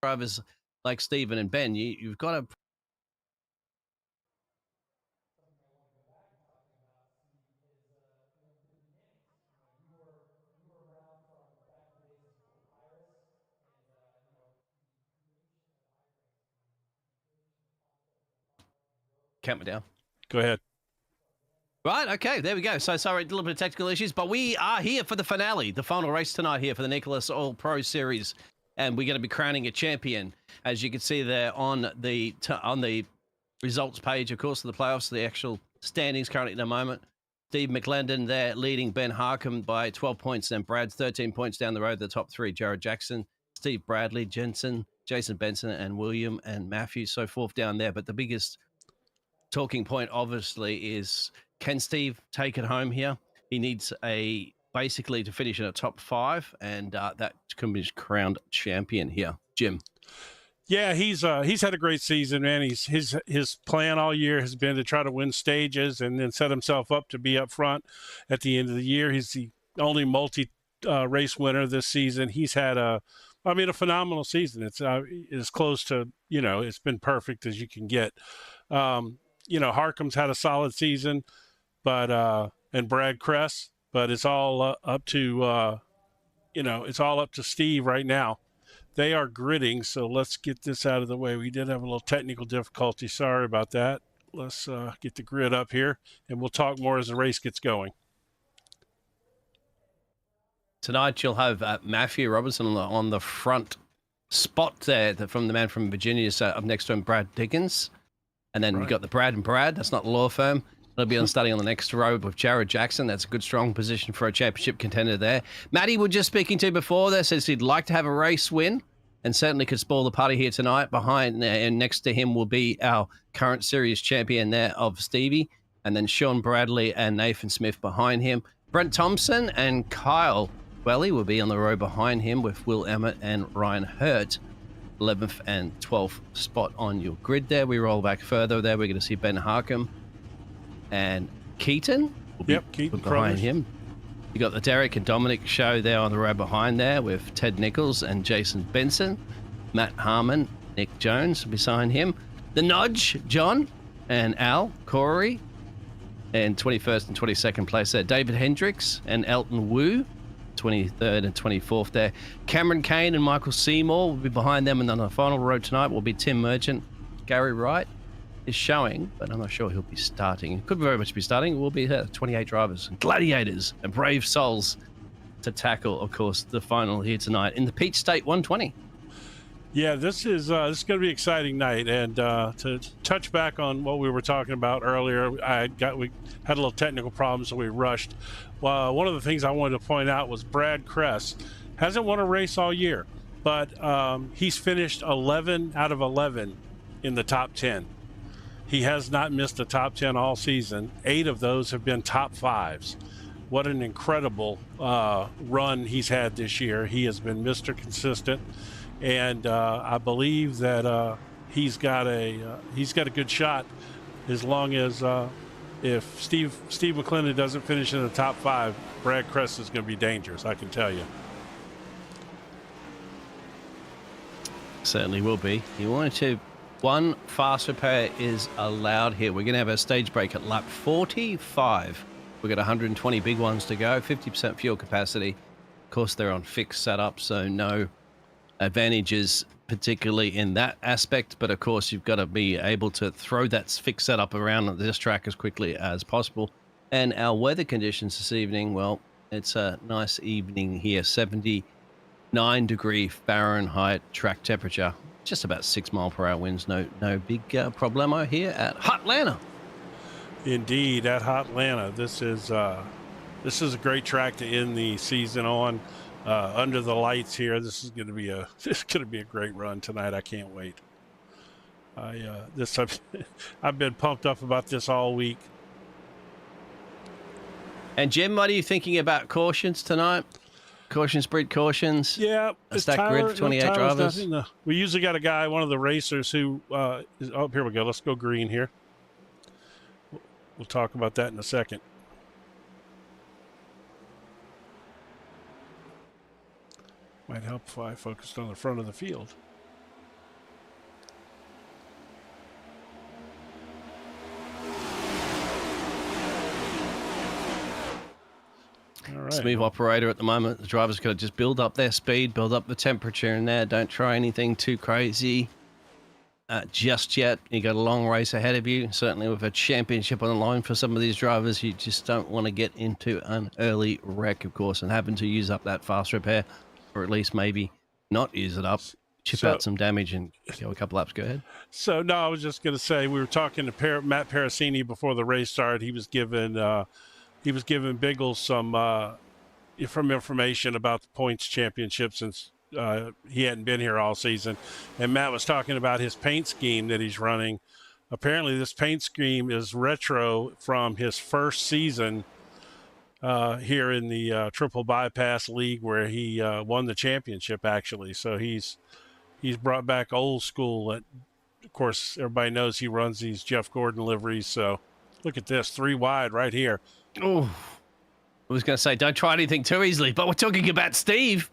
drivers like Stephen and Ben, you've got to. Count me down. Go ahead. Right, okay, there we go. So sorry, a little bit of technical issues, but we are here for the finale, the final race tonight here for the Nichols Oil Pro Series, and we're going to be crowning a champion, as you can see there on the results page, of course, of the playoffs, the actual standings currently at the moment. Steve McLendon there leading Ben Harcum by 12 points, then Brad's 13 points down the road, the top three, Jared Jackson, Steve Bradley, Jensen, Jason Benson, and William and Matthew, so forth down there. But the biggest talking point, obviously, is can Steve take it home here? He needs basically to finish in a top 5, and that can be crowned champion here. Jim. Yeah, he's had a great season, man. His plan all year has been to try to win stages and then set himself up to be up front at the end of the year. He's the only multi-race winner this season. He's had a phenomenal season. It's as close to, it's been perfect as you can get. Harcum's had a solid season, but and Brad Kress, but it's all up to Steve right now. They are gritting, so let's get this out of the way. We did have a little technical difficulty. Sorry about that. Let's get the grid up here, and we'll talk more as the race gets going. Tonight you'll have Matthew Robertson on the front spot there from the man from Virginia, so up next to him, Brad Dickens. And then You've got the Brad and Brad. That's not the law firm. They'll be starting on the next row with Jared Jackson. That's a good, strong position for a championship contender there. Matty, we're just speaking to before there, says he'd like to have a race win and certainly could spoil the party here tonight. Behind and next to him will be our current series champion there of Stevie, and then Sean Bradley and Nathan Smith behind him. Brent Thompson and Kyle Welly will be on the row behind him with Will Emmett and Ryan Hurt. 11th and 12th spot on your grid there. We roll back further there. We're going to see Ben Harcum and Keaton will be Keaton behind him. You got the Derek and Dominic show there on the row behind there with Ted Nichols and Jason Benson. Matt Harmon, Nick Jones behind him. The Nudge, John and Al Corey. And 21st and 22nd place there. David Hendricks and Elton Wu. 23rd and 24th there. Cameron Kane and Michael Seymour will be behind them, and on the final row tonight will be Tim Merchant. Gary Wright is showing, but I'm not sure he'll be starting. He could very much be starting. It will be 28 drivers and gladiators and brave souls to tackle, of course, the final here tonight in the Peach State 120. Yeah, this is going to be an exciting night. And to touch back on what we were talking about earlier, we had a little technical problem, so we rushed. One of the things I wanted to point out was Brad Kress hasn't won a race all year, but he's finished 11 out of 11 in the top 10. He has not missed the top 10 all season. 8 of those have been top 5s. What an incredible run he's had this year. He has been Mr. Consistent. And I believe that he's got a good shot, as long as if Steve McLendon doesn't finish in the top 5, Brad Kress is going to be dangerous, I can tell you. Certainly will be. You wanted to. One fast repair is allowed here. We're going to have a stage break at lap 45. We've got 120 big ones to go, 50% fuel capacity. Of course, they're on fixed setup, so no advantages particularly in that aspect, but of course you've got to be able to throw that fixed setup around this track as quickly as possible. And our weather conditions this evening, well, it's a nice evening here, 79 degree Fahrenheit track temperature, just about 6 mile per hour winds. No big problemo here at Hotlanta. Indeed, at Hotlanta. This is a great track to end the season on. Under the lights here, this is going to be a great run tonight. I can't wait. I've been pumped up about this all week. And Jim, what are you thinking about cautions tonight? Cautions breed cautions. Yeah, a stacked grid for 28 drivers. We usually got a guy, one of the racers who here we go. Let's go green here. We'll talk about that in a second. Might help if I focused on the front of the field. right. Smooth operator at the moment. The driver's got to just build up their speed, build up the temperature in there. Don't try anything too crazy just yet. You got a long race ahead of you. Certainly with a championship on the line for some of these drivers, you just don't want to get into an early wreck, of course, and having to use up that fast repair, or at least maybe not use it up, chip out some damage and go a couple laps. Go ahead. So, no, I was just going to say, we were talking to Matt Parasini before the race started. He was giving Biggles some information about the points championship since he hadn't been here all season. And Matt was talking about his paint scheme that he's running. Apparently, this paint scheme is retro from his first season here in the Triple Bypass League, where he won the championship, actually. So he's brought back old school. Of course, everybody knows he runs these Jeff Gordon liveries. So look at this, 3 wide right here. Oh, I was going to say, don't try anything too easily, but we're talking about Steve.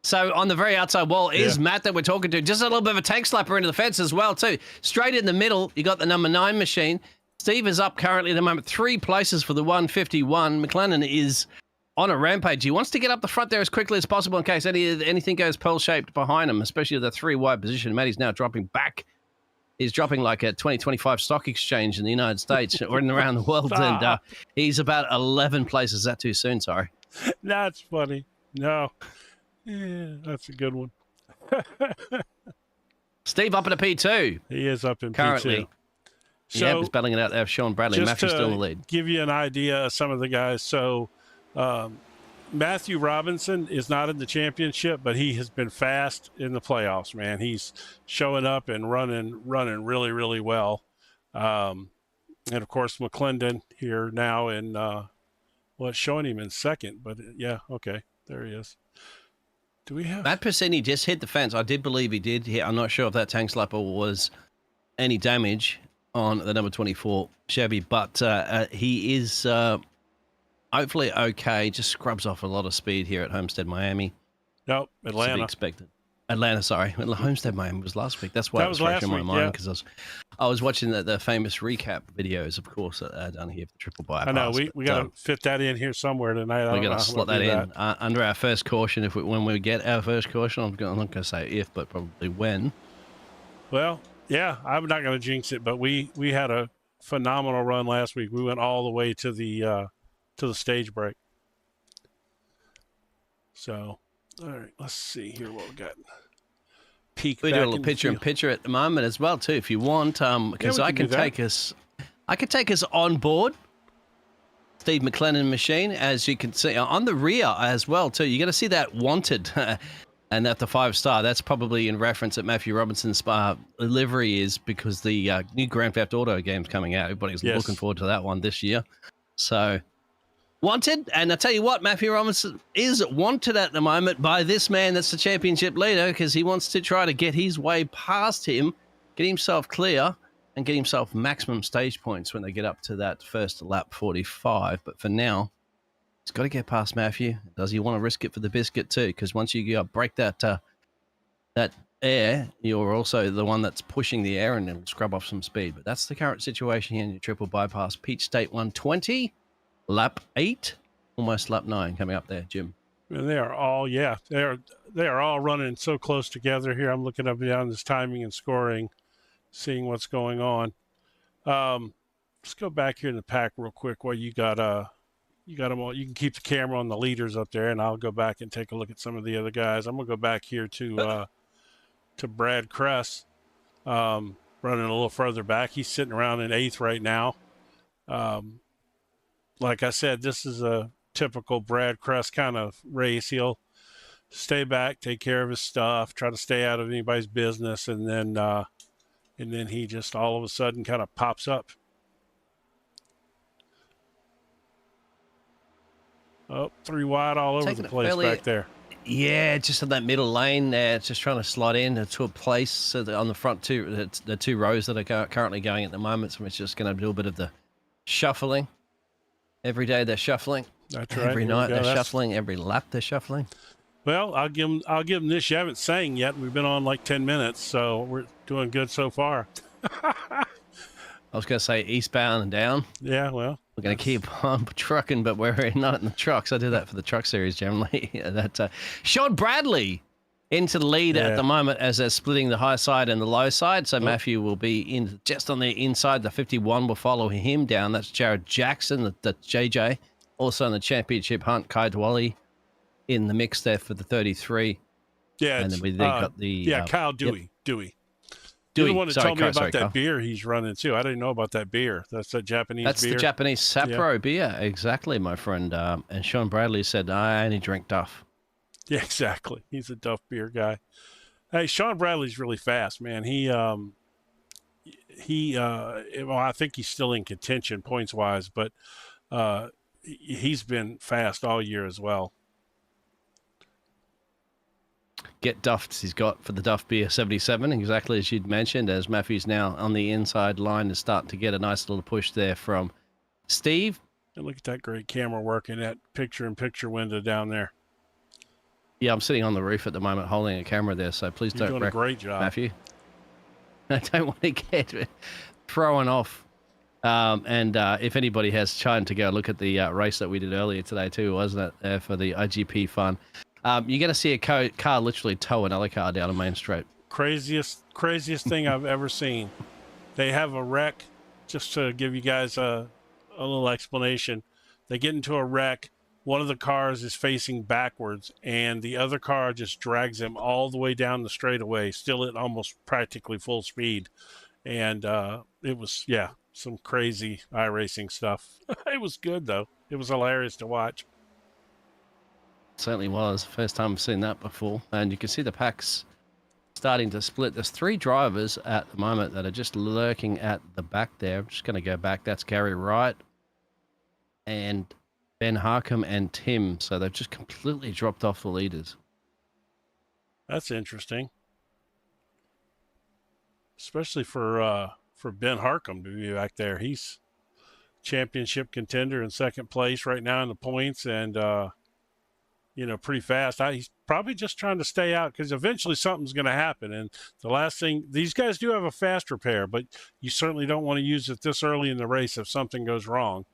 So on the very outside wall is Matt that we're talking to. Just a little bit of a tank slapper into the fence as well, too. Straight in the middle, you got the number 9 machine. Steve is up currently at the moment 3 places for the 151. McLendon is on a rampage. He wants to get up the front there as quickly as possible in case anything goes pearl-shaped behind him, especially the 3 wide position. Matty's now dropping back. He's dropping like a 2025 stock exchange in the United States or around the world, and he's about 11 places. Is that too soon? Sorry. That's funny. No. Yeah, that's a good one. Steve up in a P2. He is up in currently. P2. So, yeah, he's battling it out there. Sean Bradley. Matthew's still in the lead. Give you an idea of some of the guys. So Matthew Robinson is not in the championship, but he has been fast in the playoffs, man. He's showing up and running really, really well. And, of course, McLendon here now in it's showing him in second. But, yeah, okay, there he is. Do we have... Matt Persini just hit the fence. I did believe he did. I'm not sure if that tank slapper was any damage on the number 24 Chevy, but he is hopefully okay. Just scrubs off a lot of speed here at Homestead, Miami. Nope, Atlanta. To be expected. Atlanta, sorry. Homestead, Miami was last week. That's why it was fresh in my mind, because I was watching the famous recap videos, of course, done here for Triple Bypass. I know. We got to fit that in here somewhere tonight. We got to slot that in under our first caution. When we get our first caution, I'm not going to say if, but probably when. Well, yeah, I'm not going to jinx it, but we had a phenomenal run last week. We went all the way to the stage break. So, all right, let's see here what we got. Peek. We do a little picture at the moment as well too, if you want, because I can take us on board Steve McLendon machine, as you can see on the rear as well too. You're going to see that wanted, and that the 5-star. That's probably in reference that Matthew Robinson's livery is, because the new Grand Theft Auto game's coming out. Everybody's looking forward to that one this year. So. Wanted, and I tell you what, Matthew Robinson is wanted at the moment by this man that's the championship leader, because he wants to try to get his way past him, get himself clear, and get himself maximum stage points when they get up to that first lap 45. But for now, he's got to get past Matthew. Does he want to risk it for the biscuit too? Because once you break that air, you're also the one that's pushing the air, and it'll scrub off some speed. But that's the current situation here in your Triple Bypass Peach State 120. Lap 8, almost lap 9 coming up there, Jim. And they are all, they are all running so close together here. I'm looking up and down this timing and scoring, seeing what's going on. Let's go back here in the pack real quick while you got them all. You can keep the camera on the leaders up there, and I'll go back and take a look at some of the other guys. I'm gonna go back here to Brad Kress, running a little further back. He's sitting around in 8th right now. Like I said, this is a typical Brad Kress kind of race. He'll stay back, take care of his stuff, try to stay out of anybody's business, and then he just all of a sudden kind of pops up. Oh, 3 wide all over the place back there. Yeah, just in that middle lane there, just trying to slot in to a place so that on the front the 2 rows that are currently going at the moment. So it's just going to do a bit of the shuffling. Every day they're shuffling. That's right. Every night they're shuffling. Every lap they're shuffling. Well, I'll give them this. You haven't sang yet. We've been on like 10 minutes, so we're doing good so far. I was going to say eastbound and down. Yeah, well. We're We're going to keep on trucking, but we're not in the trucks. I do that for the truck series generally. Sean Bradley into the lead at the moment as they're splitting the high side and the low side. So Matthew will be just on the inside. The 51 will follow him down. That's Jared Jackson, the JJ. Also in the championship hunt, Kai Dwally in the mix there for the 33. Yeah, and then we got the Kyle Dewey. Yep. Dewey. Dewey. The one that told me about that Kyle. beer he's running too. I didn't know about that beer. That's the Japanese beer. That's the Japanese Sapporo beer. Exactly, my friend. And Sean Bradley said, I only drink Duff. Yeah, exactly. He's a Duff beer guy. Hey, Sean Bradley's really fast, man. Well, I think he's still in contention points wise, but he's been fast all year as well. Get Duffed he's got for the Duff Beer 77, exactly as you'd mentioned, as Matthew's now on the inside line and starting to get a nice little push there from Steve. And look at that great camera work in that picture-in-picture window down there. Yeah, I'm sitting on the roof at the moment holding a camera there, so please You're don't doing a great job, Matthew. I don't want to get thrown off. And if anybody has time to go look at the race that we did earlier today too, wasn't it, for the IGP fun? You're going to see a car literally tow another car down a main street. Craziest thing I've ever seen. They have a wreck, just to give you guys a little explanation. They get into a wreck. One of the cars is facing backwards, and the other car just drags them all the way down the straightaway, still at almost practically full speed. And it was, some crazy iRacing stuff. It was good, though. It was hilarious to watch. Certainly was. First time I've seen that before. And you can see the packs starting to split. There's 3 drivers at the moment that are just lurking at the back there. I'm just going to go back. That's Gary Wright and Ben Harcum and Tim. So they've just completely dropped off the leaders. That's interesting. Especially for Ben Harcum to be back there. He's championship contender in second place right now in the points, and pretty fast. He's probably just trying to stay out because eventually something's going to happen. And the last thing, these guys do have a fast repair, but you certainly don't want to use it this early in the race if something goes wrong.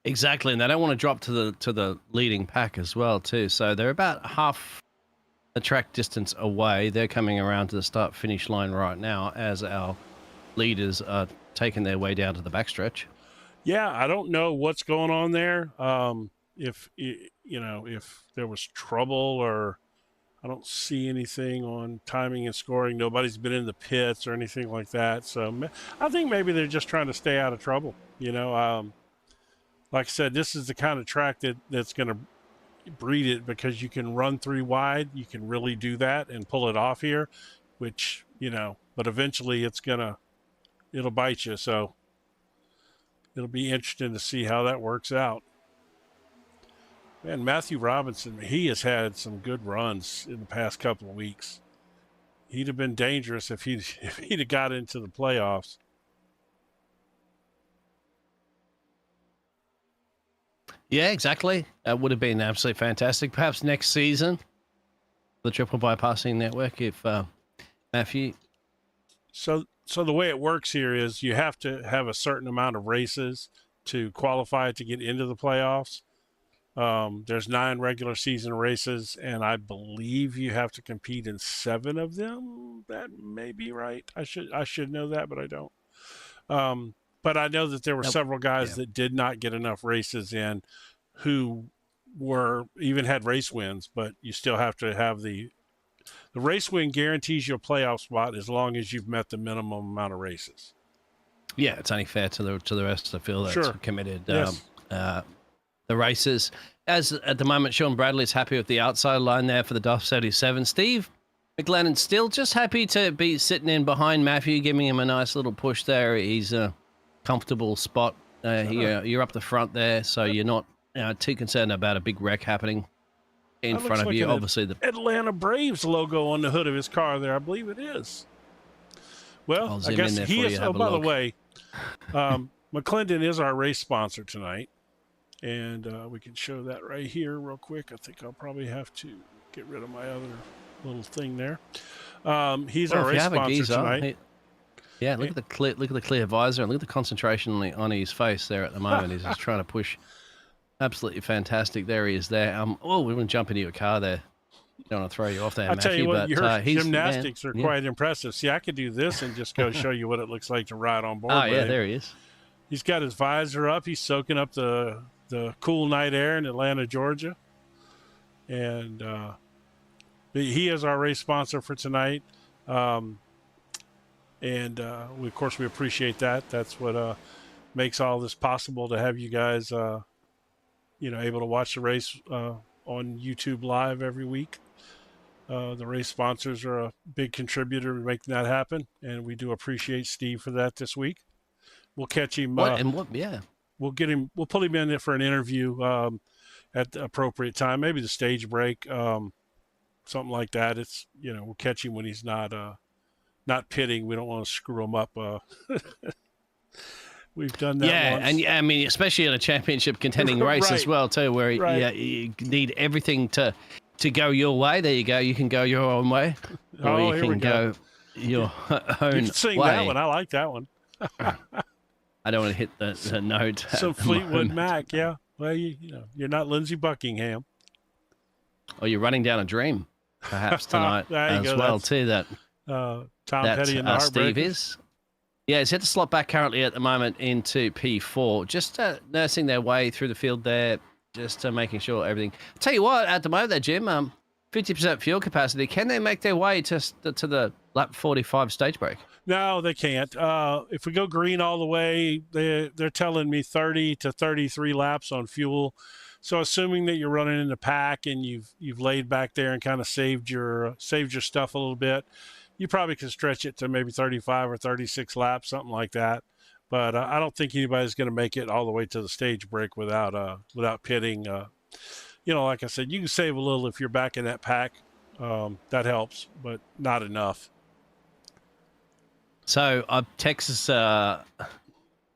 Exactly, and they don't want to drop to the leading pack as well too. So they're about half a track distance away. They're coming around to the start-finish line right now as our leaders are taking their way down to the backstretch. Yeah, I don't know what's going on there. If there was trouble, or I don't see anything on timing and scoring. Nobody's been in the pits or anything like that. So I think maybe they're just trying to stay out of trouble. Like I said, this is the kind of track that's going to breed it, because you can run 3 wide. You can really do that and pull it off here, which, but eventually it'll bite you. So it'll be interesting to see how that works out. Man, Matthew Robinson, he has had some good runs in the past couple of weeks. He'd have been dangerous if he'd have got into the playoffs. Yeah, exactly. That would have been absolutely fantastic. Perhaps next season, the Triple Bypassing Network, if Matthew. So the way it works here is you have to have a certain amount of races to qualify to get into the playoffs. There's 9 regular season races, and I believe you have to compete in 7 of them. That may be right. I should know that, but I don't. But I know that there were several guys that did not get enough races in, who even had race wins, but you still have to have the race win guarantees you a playoff spot as long as you've met the minimum amount of races. Yeah, it's only fair to the rest of the field that's committed Yes. the races. As at the moment, Sean Bradley's happy with the outside line there for the Duff 77. Steve McLendon still just happy to be sitting in behind Matthew, giving him a nice little push there. He's a comfortable spot. You're up the front there, so you're not too concerned about a big wreck happening in front of you. Obviously, the Atlanta Braves logo on the hood of his car there. I believe it is. Well, I guess he is. Oh, by the way, McLendon is our race sponsor tonight, and we can show that right here real quick. I think I'll probably have to get rid of my other little thing there. He's our race sponsor tonight. Yeah, look at the clear visor, and look at the concentration on his face there at the moment. He's just trying to push. Absolutely fantastic. There he is there. Oh, we want to jump into your car there. Don't want to throw you off there, I'll Matthew. tell you what, your he's gymnastics are quite impressive. See, I could do this and just go show you what it looks like to ride on board. Oh, yeah, there he is. He's got his visor up. He's soaking up the cool night air in Atlanta, Georgia. And he is our race sponsor for tonight. Of course, we appreciate that. That's what makes all this possible, to have you guys, able to watch the race on YouTube Live every week. The race sponsors are a big contributor to making that happen, and we do appreciate Steve for that this week. We'll catch him. We'll get him. We'll put him in there for an interview at the appropriate time, maybe the stage break, something like that. It's we'll catch him when he's not pitting. We don't want to screw him up. We've done that once. And I mean, especially in a championship contending race as well too, where you need everything to go your way. There you go. You can go your own way, or you can go your own way. You can sing that one. I like that one. I don't want to hit the note. So Fleetwood Mac, yeah. Well, you're not Lindsey Buckingham. Or you're running down a dream, perhaps tonight as well too. That Tom Petty and the Steve is. Yeah, he's had to slot back currently at the moment into P4, just nursing their way through the field there, just making sure everything. I'll tell you what, at the moment there, Jim, 50% fuel capacity. Can they make their way to the lap 45 stage break? No, they can't. If we go green all the way, they're telling me 30 to 33 laps on fuel. So assuming that you're running in the pack and you've laid back there and kind of saved your stuff a little bit, you probably can stretch it to maybe 35 or 36 laps, something like that. But I don't think anybody's going to make it all the way to the stage break without pitting. Like I said, you can save a little if you're back in that pack. That helps, but not enough. So Texas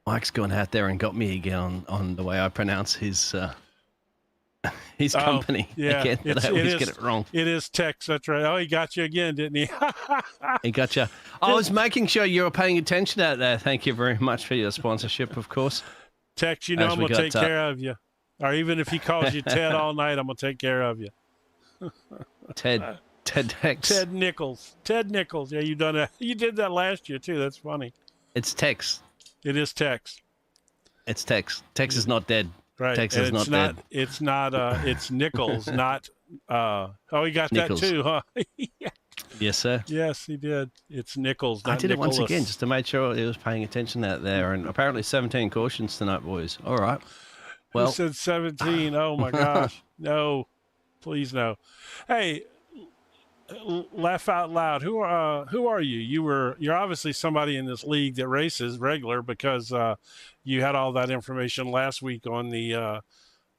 Mike's gone out there and got me again on the way I pronounce his company. Yeah, again, I always get it wrong. It is Tex. That's right. Oh, he got you again, didn't he? He got you. I was making sure you were paying attention out there. Thank you very much for your sponsorship, of course. Tex, I'm going to take care of you. Or even if he calls you Ted all night, I'm going to take care of you. Ted Tex. Ted Nichols. Yeah, you did that last year too. That's funny. It's Tex. It is Tex. It's Tex. Tex is not dead. Right. Tex is not dead. It's not. It's Nichols, not. He got Nichols. that too, huh? Yes, sir. Yes, he did. It's Nichols. Not I did Nicholas. it once again just to make sure he was paying attention out there. And apparently 17 cautions tonight, boys. All right. Well, who said 17? Oh my gosh. No, please no. Hey, laugh out loud. Who are you? You're obviously somebody in this league that races regular, because you had all that information last week on the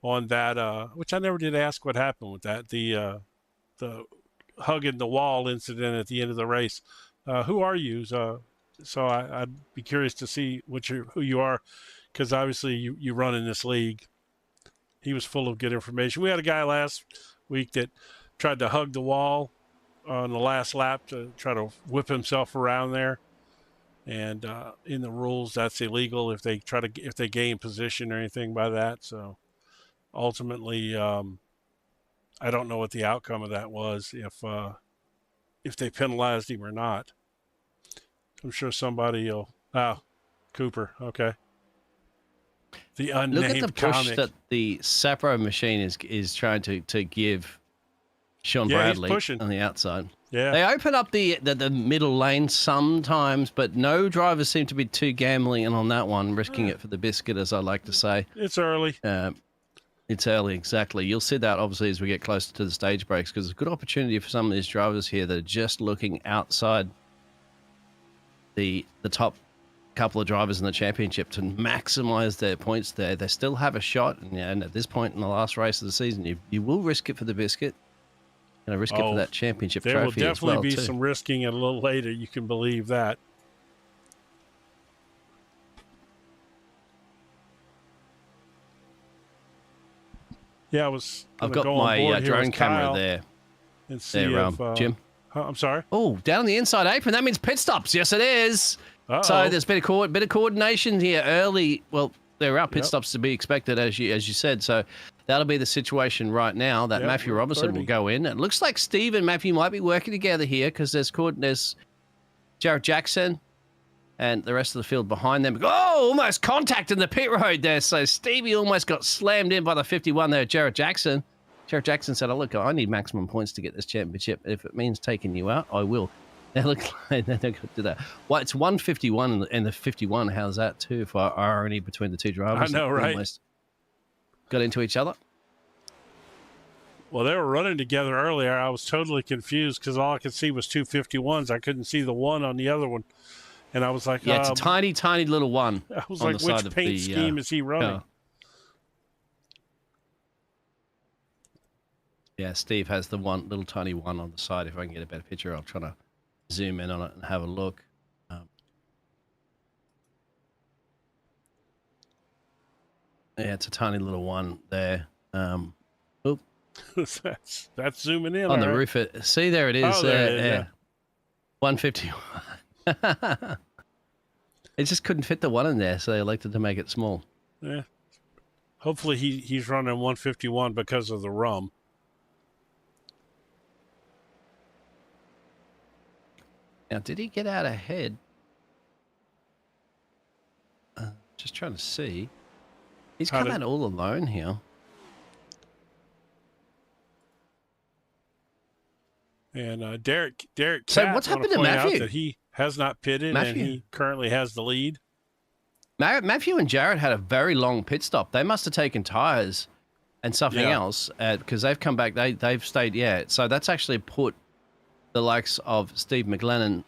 which I never did ask what happened with that, the hugging the wall incident at the end of the race. Who are you? So I'd be curious to see who you are, because obviously you run in this league. He was full of good information. We had a guy last week that tried to hug the wall on the last lap to try to whip himself around there. And in the rules, that's illegal if they gain position or anything by that. So ultimately, I don't know what the outcome of that was, if they penalized him or not. I'm sure somebody will. Cooper. Okay. The unnamed look at the push comic that the Sapro machine is trying to give Sean Bradley on the outside. Yeah. They open up the middle lane sometimes, but no drivers seem to be too gambling on that one, risking it for the biscuit, as I like to say. It's early. It's early, exactly. You'll see that, obviously, as we get closer to the stage breaks, because it's a good opportunity for some of these drivers here that are just looking outside the top couple of drivers in the championship to maximize their points there. They still have a shot, and at this point in the last race of the season, you will risk it for the biscuit. Going to risk it for that championship trophy as well, there will definitely be some risking a little later. You can believe that. Yeah, I've got my drone camera there. And see Jim. I'm sorry. Oh, down the inside apron. That means pit stops. Yes, it is. So there's been a bit of coordination here early. Well, there are pit Yep. stops to be expected, as you said. So that'll be the situation right now that Yep, Matthew we're Robinson 30. will go in. It looks like Steve and Matthew might be working together here because there's Jared Jackson and the rest of the field behind them. Oh, almost contact in the pit road there. So Stevie almost got slammed in by the 51 there, Jared Jackson. Jared Jackson said, oh, look, I need maximum points to get this championship. If it means taking you out, I will. They look like they're going to do that. Well, it's 151 and the 51. How's that, too, for irony between the two drivers? I know, right? Almost got into each other. Well, they were running together earlier. I was totally confused because all I could see was 251s. I couldn't see the one on the other one. And I was like, yeah, it's a tiny, tiny little one. I was on like, the which side of paint the, scheme is he running? Yeah, Steve has the one little tiny one on the side. If I can get a better picture, I'll try to zoom in on it and have a look. Yeah, it's a tiny little one there. that's zooming in On the all right. roof. See, there it is. Oh, there it is, yeah. 151. It just couldn't fit the one in there, so they elected to make it small. Yeah. Hopefully he's running 151 because of the rum. Now, did he get out ahead? Just trying to see. He's come out all alone here. And Derek So Cat, what's I wanna happened to point out Matthew? that he has not pitted and he currently has the lead. Matthew and Jared had a very long pit stop. They must have taken tires and something else because they've come back. They've stayed. Yeah. So that's actually put the likes of Steve McLendon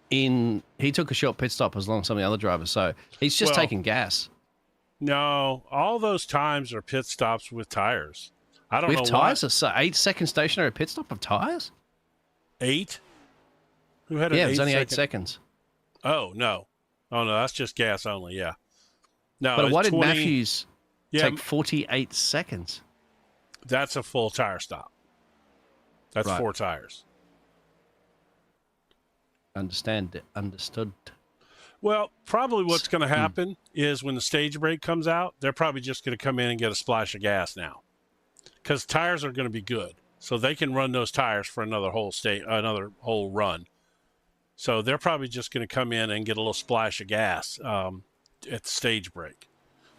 in. He took a short pit stop as long as some of the other drivers. So he's just taking gas. No, all those times are pit stops with tires. I don't know with tires. So 8-second stationary pit stop of tires. 8? Who had an it was 8 only second? 8 seconds. Oh no, that's just gas only. Yeah. No, But it's why did 20 Matthews Yeah, take 48 seconds? that's a full tire stop. That's Right. 4 tires. Understood. Well, probably what's going to happen is when the stage brake comes out, they're probably just going to come in and get a splash of gas now, because tires are going to be good, so they can run those tires for another whole run. So they're probably just going to come in and get a little splash of gas at the stage brake,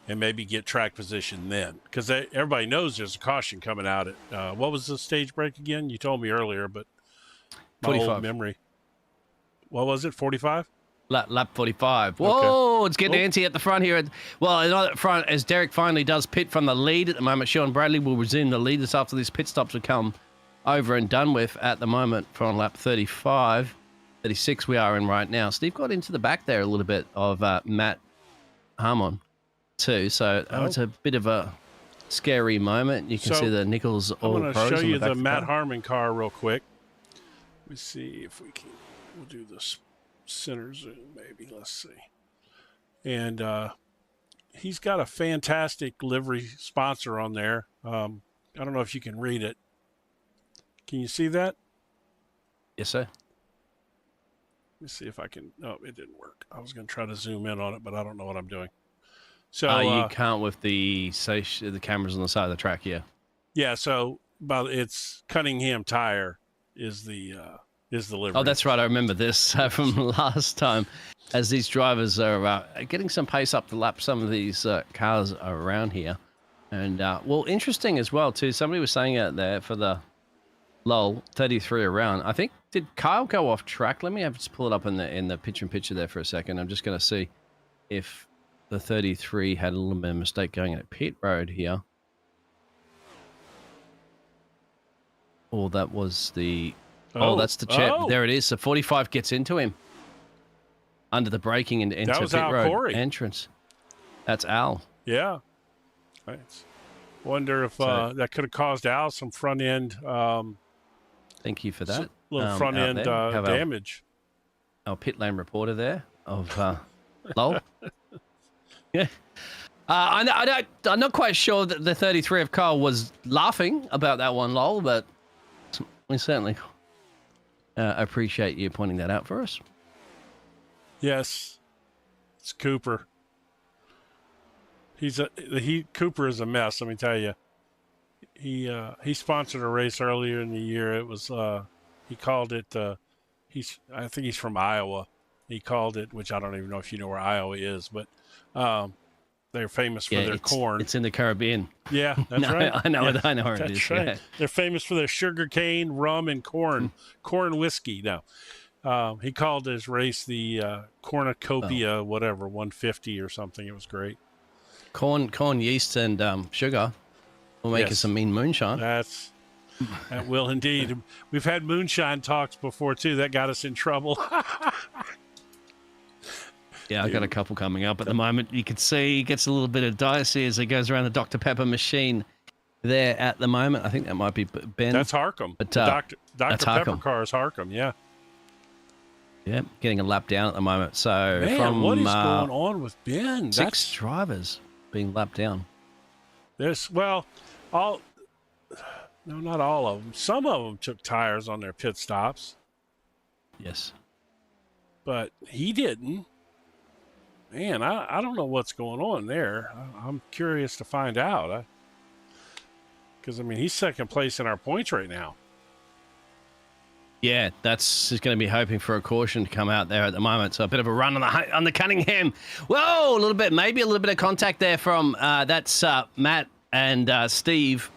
and maybe get track position then, because everybody knows there's a caution coming out at what was the stage brake again? You told me earlier, but my 45. old memory. What was it? 45. Lap 45. Whoa, Okay. It's getting antsy at the front here. Well, not at the front, as Derek finally does pit from the lead at the moment. Sean Bradley will resume the lead this after these pit stops will come over and done with at the moment from lap 35. 36 we are in right now. Steve got into the back there a little bit of Matt Harmon too. So it's a bit of a scary moment. You can see the Nichols Oil I'm going pros to show on you the back the of Matt car. Harmon car real quick. Let me see if we can. We'll do this center zoom, maybe. Let's see. And he's got a fantastic livery sponsor on there. I don't know if you can read it. Can you see that? Yes, sir. Let me see if I can. No, it didn't work. I was going to try to zoom in on it, but I don't know what I'm doing. So You can't with the cameras on the side of the track, yeah. Yeah, so it's Cunningham Tire is the livery. Oh, that's right. I remember this from last time, as these drivers are getting some pace up to lap some of these cars around here. And, well, interesting as well, too. Somebody was saying out there for the lull, 33 around. I think, did Kyle go off track? Let me just pull it up in the picture there for a second. I'm just going to see if the 33 had a little bit of mistake going at pit road here. Or that was the... Oh, that's the chip. Oh. There it is. So 45 gets into him under the braking and into pit Al road Corey. entrance. That's Al. Yeah. Thanks. Wonder if that could have caused Al some front end. Thank you for that. Little front out end there. Have damage. Our pit lane reporter there of Lowell. Yeah. I'm not quite sure that the 33 of Kyle was laughing about that one, Lowell, but we certainly appreciate you pointing that out for us. Yes, it's Cooper. Cooper is a mess. Let me tell you. He sponsored a race earlier in the year. It was he called it. I think he's from Iowa. He called it, which I don't even know if you know where Iowa is, but they're famous for their corn. It's in the Caribbean. Yeah, that's right. I know. Yeah, I know where it is. that's right. Yeah. They're famous for their sugar cane, rum, and corn whiskey. Now, he called his race the Cornucopia, whatever, 150 or something. It was great. Corn, yeast, and sugar will make us some mean moonshine. That will indeed. We've had moonshine talks before too. That got us in trouble. Yeah, I've got a couple coming up at the moment. You can see it gets a little bit of dicey as it goes around the Dr. Pepper machine there at the moment. I think that might be Ben. That's Harcum. But Dr. that's Pepper car is Harcum, yeah. Yeah, getting a lap down at the moment. So Man, what is going on with Ben? Six drivers being lapped down. Not all of them. Some of them took tires on their pit stops. Yes. But he didn't. Man, I don't know what's going on there. I'm curious to find out. Because, he's second place in our points right now. Yeah, that's just going to be hoping for a caution to come out there at the moment. So a bit of a run on the Cunningham. Whoa, maybe a little bit of contact there from that's Matt and Steve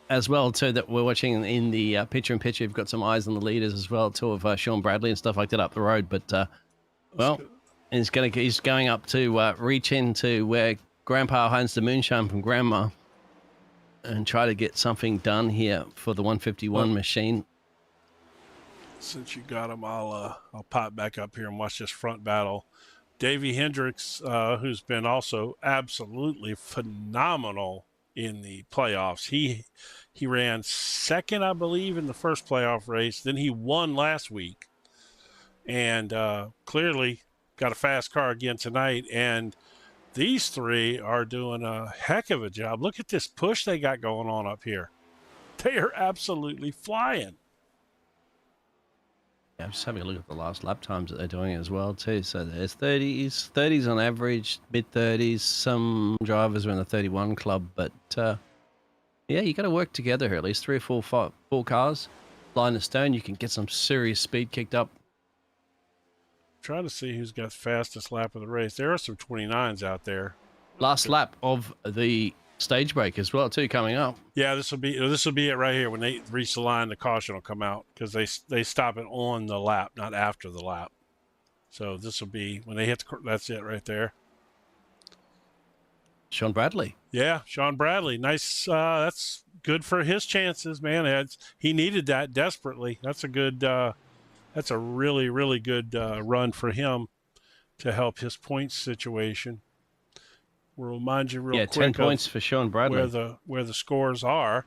as well too. That we're watching in the picture-in-picture. You've got some eyes on the leaders as well too of Sean Bradley and stuff like that up the road. But he's going up to reach into where Grandpa hides the moonshine from Grandma and try to get something done here for the 151 machine. Since you got him, I'll pop back up here and watch this front battle. Davey Hendricks, who's been also absolutely phenomenal in the playoffs. He ran second, I believe, in the first playoff race. Then he won last week, and clearly got a fast car again tonight. And these three are doing a heck of a job. Look at this push they got going on up here. They are absolutely flying. Yeah, I'm just having a look at the last lap times that they're doing as well too. So there's 30s on average, mid 30s. Some drivers are in the 31 club, but yeah, you got to work together here. At least 3 or 4 cars, line of stone. You can get some serious speed kicked up. Trying to see who's got the fastest lap of the race. There are some 29s out there. Last lap of the stage break as well too coming up. Yeah, this will be it right here. When they reach the line, the caution will come out because they stop it on the lap, not after the lap. So this will be when they hit that's it right there. Sean Bradley. Yeah, Sean Bradley. Nice. That's good for his chances, man. He needed that desperately. That's a good. That's a really, really good run for him to help his points situation. We'll remind you real quick. 10 points for Sean Bradley. Where the scores are.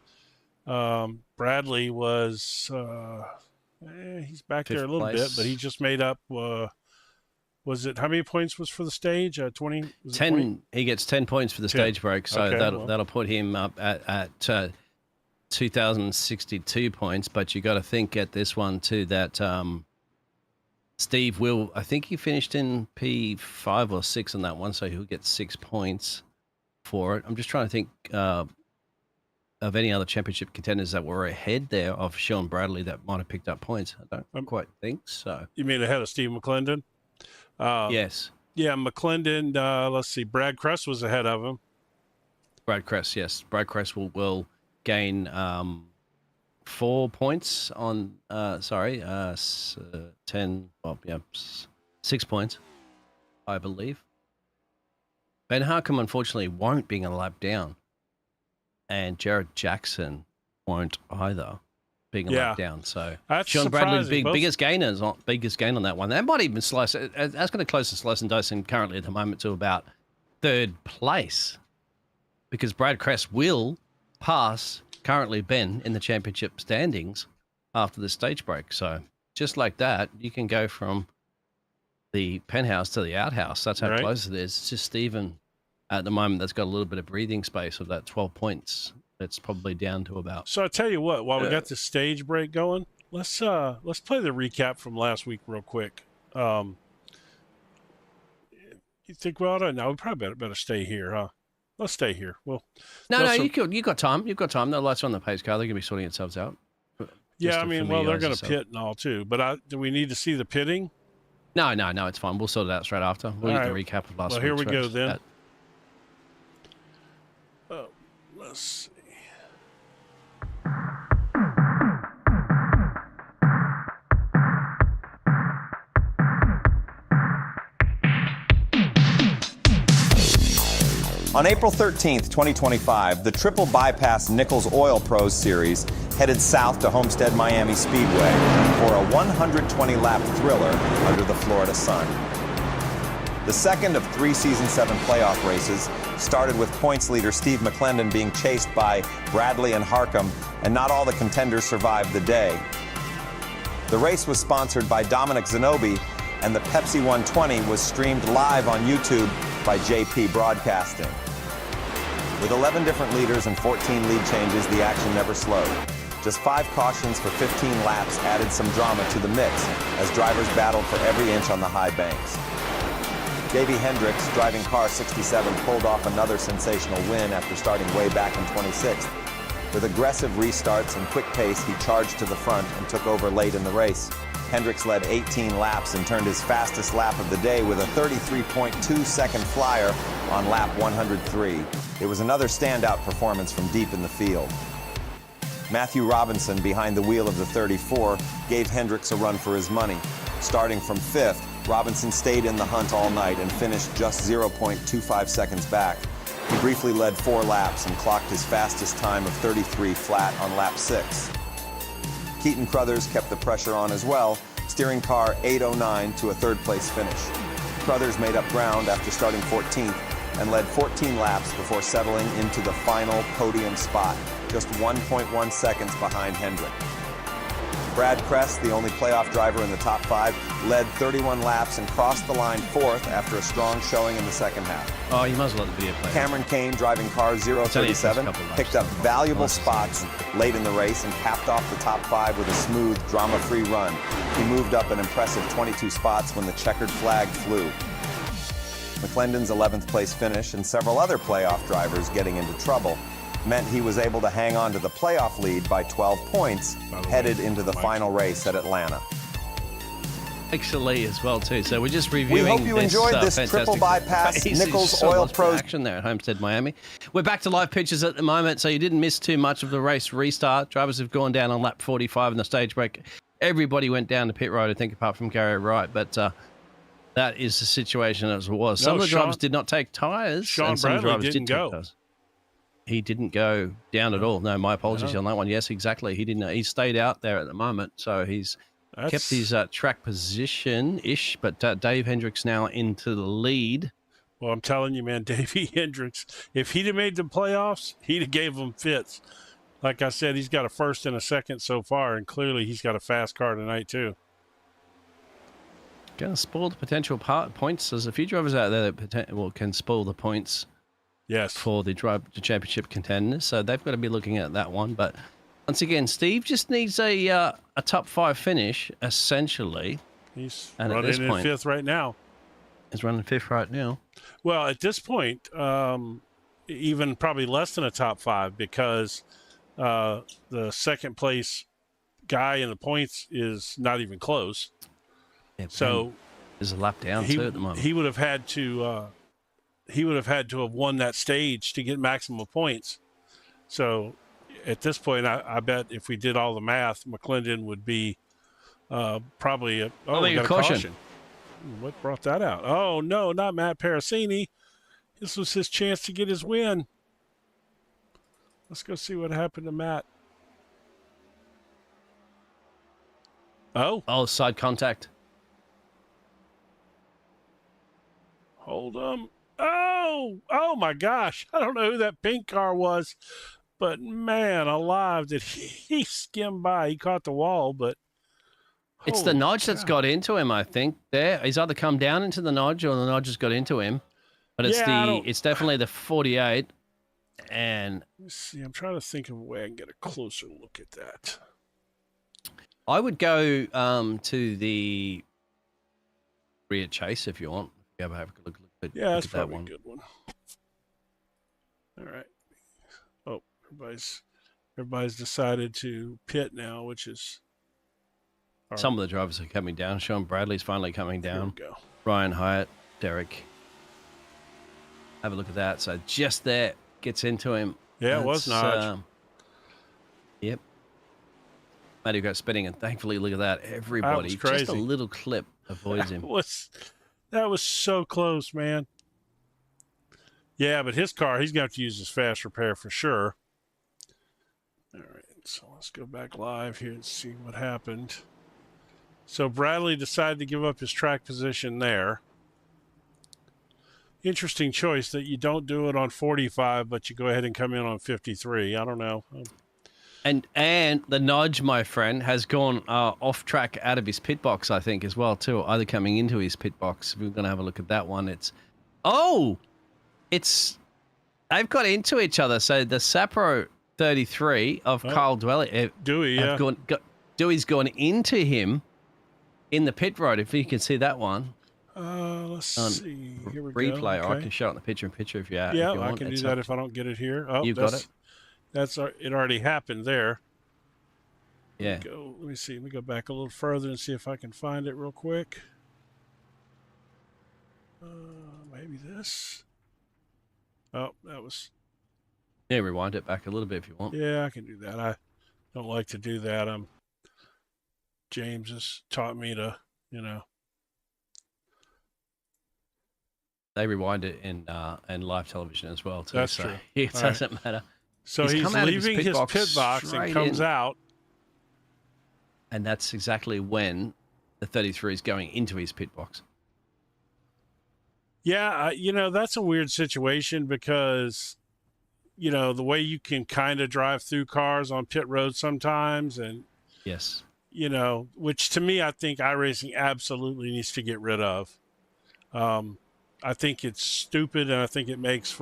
Bradley was he's back there a little bit, but he just made up. Was it how many points was for the stage? 20. 10. 20? He gets 10 points for the stage break, so okay, that'll put him up at 2,062 points. But you got to think at this one too that Steve will. I think he finished in P5 or 6 on that one, so he'll get 6 points for it. I'm just trying to think of any other championship contenders that were ahead there of Sean Bradley that might have picked up points. I don't quite think so. You mean ahead of Steve McLendon? Yes. Yeah, McLendon. Let's see. Brad Kress was ahead of him. Brad Kress, yes. Brad Kress will gain 4 points on 10. Well, yeah, 6 points, I believe. Ben Harcum unfortunately won't, being a lap down, and Jared Jackson won't either, being a lap down. So that's Sean Bradley's biggest gain on that one. That might even slice. That's going to close the slice and dicing currently at the moment to about 3rd place, because Brad Kress will pass currently Ben in the championship standings after the stage break. So just like that, you can go from the penthouse to the outhouse. That's how close it is. It's just Stephen at the moment that's got a little bit of breathing space of that 12 points. It's probably down to about. So I tell you what, while we got the stage break going, let's play the recap from last week real quick. You think, well, I don't know. We probably better stay here, huh? Let's stay here. Well, No, you got time. You've got time. The lights are on the pace car. They're going to be sorting themselves out. Yeah, I mean, well, they're going to pit and all too. But do we need to see the pitting? No, it's fine. We'll sort it out straight after. We'll get the recap of last week. Well, here we go then. Let's see. On April 13th, 2025, the Triple Bypass Nichols Oil Pros Series headed south to Homestead Miami Speedway for a 120-lap thriller under the Florida sun. The second of 3 Season 7 playoff races started with points leader Steve McLendon being chased by Bradley and Harcum, and not all the contenders survived the day. The race was sponsored by Dominic Zanobi, and the Pepsi 120 was streamed live on YouTube by JPBroadcasting. With 11 different leaders and 14 lead changes, the action never slowed. Just 5 cautions for 15 laps added some drama to the mix as drivers battled for every inch on the high banks. Davey Hendricks, driving car 67, pulled off another sensational win after starting way back in 26th. With aggressive restarts and quick pace, he charged to the front and took over late in the race. Hendricks led 18 laps and turned his fastest lap of the day with a 33.2-second flyer on lap 103. It was another standout performance from deep in the field. Matthew Robinson, behind the wheel of the 34, gave Hendricks a run for his money. Starting from 5th, Robinson stayed in the hunt all night and finished just 0.25 seconds back. He briefly led 4 laps and clocked his fastest time of 33 flat on lap 6. Keaton Crothers kept the pressure on as well, steering car 809 to a third-place finish. Crothers made up ground after starting 14th and led 14 laps before settling into the final podium spot, just 1.1 seconds behind Hendrick. Brad Kress, the only playoff driver in the top 5, led 31 laps and crossed the line 4th after a strong showing in the second half. Oh, you might as well let the video play. Cameron Kane, driving car 037, picked up valuable spots late in the race and capped off the top 5 with a smooth, drama-free run. He moved up an impressive 22 spots when the checkered flag flew. McLendon's 11th place finish and several other playoff drivers getting into trouble meant he was able to hang on to the playoff lead by 12 points headed into the final race at Atlanta. Excellent as well too. So we're just reviewing. We hope you enjoyed this Triple Bypass Nichols Oil Pros action there at Homestead, Miami. We're back to live pictures at the moment, so you didn't miss too much of the race restart. Drivers have gone down on lap 45 in the stage break. Everybody went down to pit road, I think, apart from Gary Wright, but that is the situation as it was. Some of the drivers did not take tyres. Sean Bradley didn't go. He didn't go down at all. No, my apologies on that one. Yes, exactly. He didn't. He stayed out there at the moment, so he's kept his track position-ish. But Dave Hendricks now into the lead. Well, I'm telling you, man, Davey Hendricks, if he'd have made the playoffs, he'd have gave them fits. Like I said, he's got a first and a second so far, and clearly he's got a fast car tonight too. Going to spoil the potential points. There's a few drivers out there that can spoil the points. Yes, for the championship contenders, so they've got to be looking at that one. But once again, Steve just needs a top 5 finish, essentially. He's running in 5th right now. He's running 5th right now. Well, at this point, even probably less than a top 5 because the second place guy in the points is not even close. Yeah, so there's a lap down too at the moment. He would have had to. He would have had to have won that stage to get maximum points. So at this point, I bet if we did all the math, McLendon would be probably we got a caution. What brought that out? Oh, no, not Matt Parasini. This was his chance to get his win. Let's go see what happened to Matt. Oh, side contact. Hold on. Oh my gosh. I don't know who that pink car was, but man alive, did he skim by. He caught the wall, but it's the nudge that's got into him, I think. There, he's either come down into the nudge or the nudge has got into him. But it's definitely the 48. And let's see, I'm trying to think of a way I can get a closer look at that. I would go to the rear chase if you want. Have a look at But Yeah, look that's at that probably one. a good one. All right. Oh, everybody's decided to pit now, which is Some of the drivers are coming down. Sean Bradley's finally coming down. Here we go. Ryan Hyatt, Derek. Have a look at that. So just there, gets into him. Yeah, it was Nudge. Yep. Matty got spinning, and thankfully, look at that. Everybody, was crazy. just a little clip avoids him. That was so close, man. Yeah, but his car, he's going to have to use his fast repair for sure. All right, so let's go back live here and see what happened. So Bradley decided to give up his track position there. Interesting choice that you don't do it on 45, but you go ahead and come in on 53. I don't know. And the Nudge, my friend, has gone off track out of his pit box, I think, as well, too. Either coming into his pit box. We're going to have a look at that one. They've got into each other. So the Sapro 33 of Kyle Dewey, yeah. Dewey's gone into him in the pit road, if you can see that one. Let's see. Here we replay, go. or I can show it in the picture if you Yeah, if you I want. can do that if I don't get it here. Oh, You've got it. It already happened there. Yeah. Let me see. Let me go back a little further and see if I can find it real quick. Maybe this. Oh, that was. Yeah, rewind it back a little bit if you want. Yeah, I can do that. I don't like to do that. James has taught me to, They rewind it in live television as well, too. That's so true. It doesn't matter. So he's leaving his pit box and comes out. And that's exactly when the 33 is going into his pit box. Yeah, that's a weird situation because, the way you can kind of drive through cars on pit road sometimes. And, yes, which to me, I think iRacing absolutely needs to get rid of. I think it's stupid, and I think it makes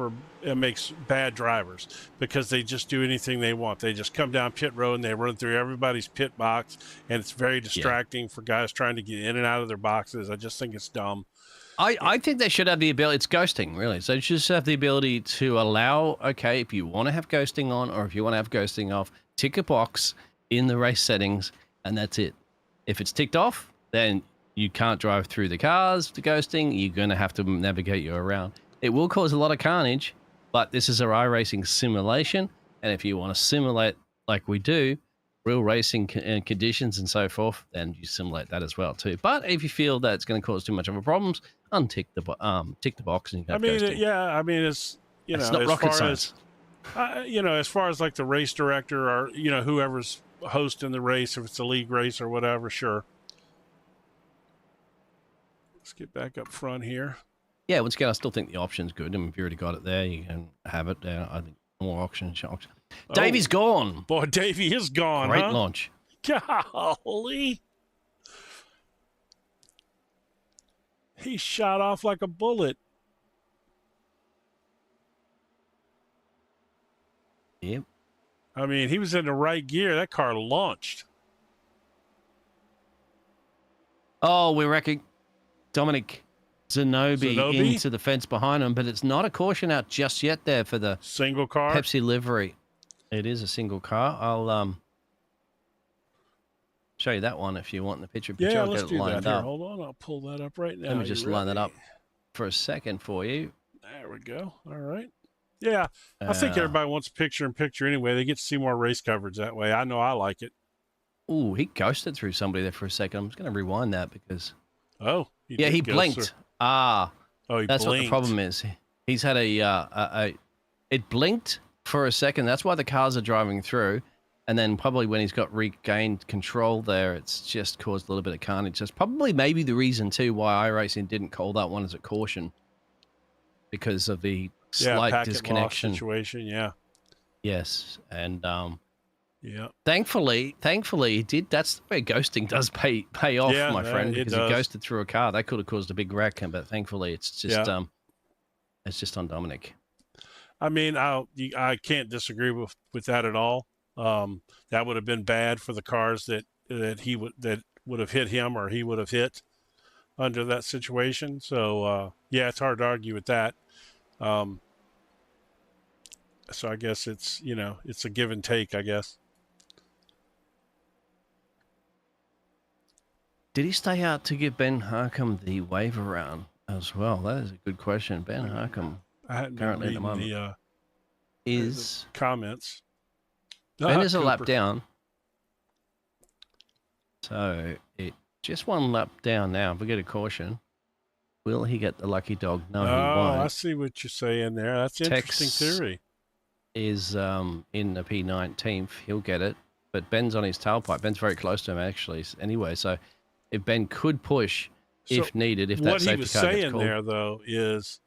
bad drivers because they just do anything they want. They just come down pit road and they run through everybody's pit box, and it's very distracting for guys trying to get in and out of their boxes. I just think it's dumb. I think they should have the ability. It's ghosting, really. So they should just have the ability to allow, okay, if you want to have ghosting on or if you want to have ghosting off, tick a box in the race settings, and that's it. If it's ticked off, then you can't drive through the cars to ghosting. You're going to have to navigate you around. It will cause a lot of carnage, but this is an iRacing simulation. And if you want to simulate like we do, real racing conditions and so forth, then you simulate that as well too. But if you feel that it's going to cause too much of a problems, untick tick the box and you have ghosting. It's it's not rocket science. As far as like the race director or whoever's hosting the race, if it's a league race or whatever, sure. Let's get back up front here. Yeah, once again, I still think the option's good. I mean, if you already got it there, you can have it there. I think more auction. Davey's gone. Boy, Davey is gone. Great launch. Golly. He shot off like a bullet. Yep. I mean, he was in the right gear. That car launched. Oh, we reckon Dominic Zanobi into the fence behind him, but it's not a caution out just yet there for the single car Pepsi livery. It is a single car. I'll show you that one if you want in the picture. Yeah, I'll let's get it do lined that. up. Here, hold on, I'll pull that up right now. Let me just line that up for a second for you. There we go. All right. Yeah, I think everybody wants picture-in-picture anyway. They get to see more race coverage that way. I know I like it. Ooh, he ghosted through somebody there for a second. I'm just going to rewind that because... Oh, he blinked. Oh, he that's blinked. What the problem is. He's had it blinked for a second. That's why the cars are driving through. And then probably when he's got regained control there, it's just caused a little bit of carnage. That's probably maybe the reason too why iRacing didn't call that one as a caution, because of the slight disconnection situation. Yeah. Yes, and yeah. Thankfully, he did. That's where ghosting does pay off, my friend, because he ghosted through a car. That could have caused a big wreck, but thankfully, it's just on Dominic. I mean, I can't disagree with that at all. That would have been bad for the cars that would have hit him or he would have hit under that situation. So Yeah, it's hard to argue with that. So I guess it's, it's a give and take, I guess. Did he stay out to give Ben Harcum the waiver round as well? That is a good question. Ben Harcum I hadn't currently been at the reading moment the comments. Ben is a lap Cooper. down. So it just one lap down now. If we get a caution, will he get the lucky dog? No, he won't. I see what you're saying there. That's an interesting theory. Is in the P19th. He'll get it. But Ben's on his tailpipe. Ben's very close to him, actually, anyway. So if Ben could push if needed, if that safety car gets called. What he was saying there, though, is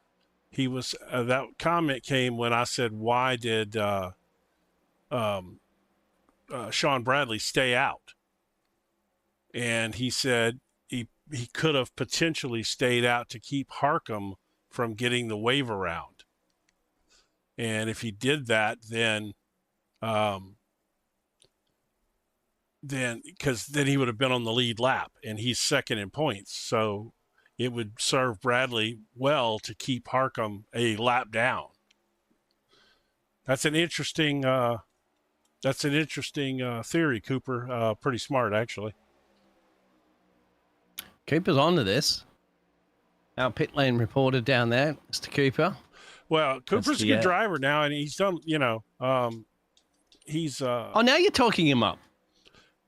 he was that comment came when I said, why did Sean Bradley stay out? And he said he could have potentially stayed out to keep Harcum from getting the waiver round. And if he did that, then because then he would have been on the lead lap, and he's second in points. So it would serve Bradley well to keep Harcum a lap down. That's an interesting theory, Cooper. Pretty smart, actually. Cooper's onto this. Our pit lane reporter down there, Mr. Cooper. Well, Cooper's a good driver now, and he's done, he's... Oh, now you're talking him up.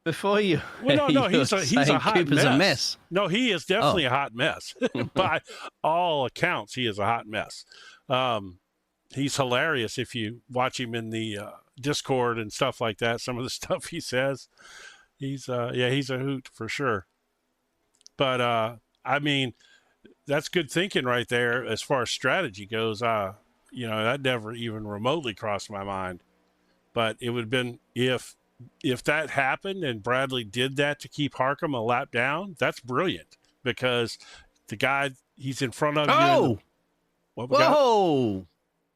Before you... Well, no, he's a hot Cooper's mess. A mess. No, he is definitely a hot mess. By all accounts, he is a hot mess. He's hilarious if you watch him in the Discord and stuff like that. Some of the stuff he says, he's a hoot for sure. But, I mean, that's good thinking right there as far as strategy goes. That never even remotely crossed my mind. But it would have been if that happened and Bradley did that to keep Harcum a lap down, that's brilliant because the guy he's in front of you. Whoa!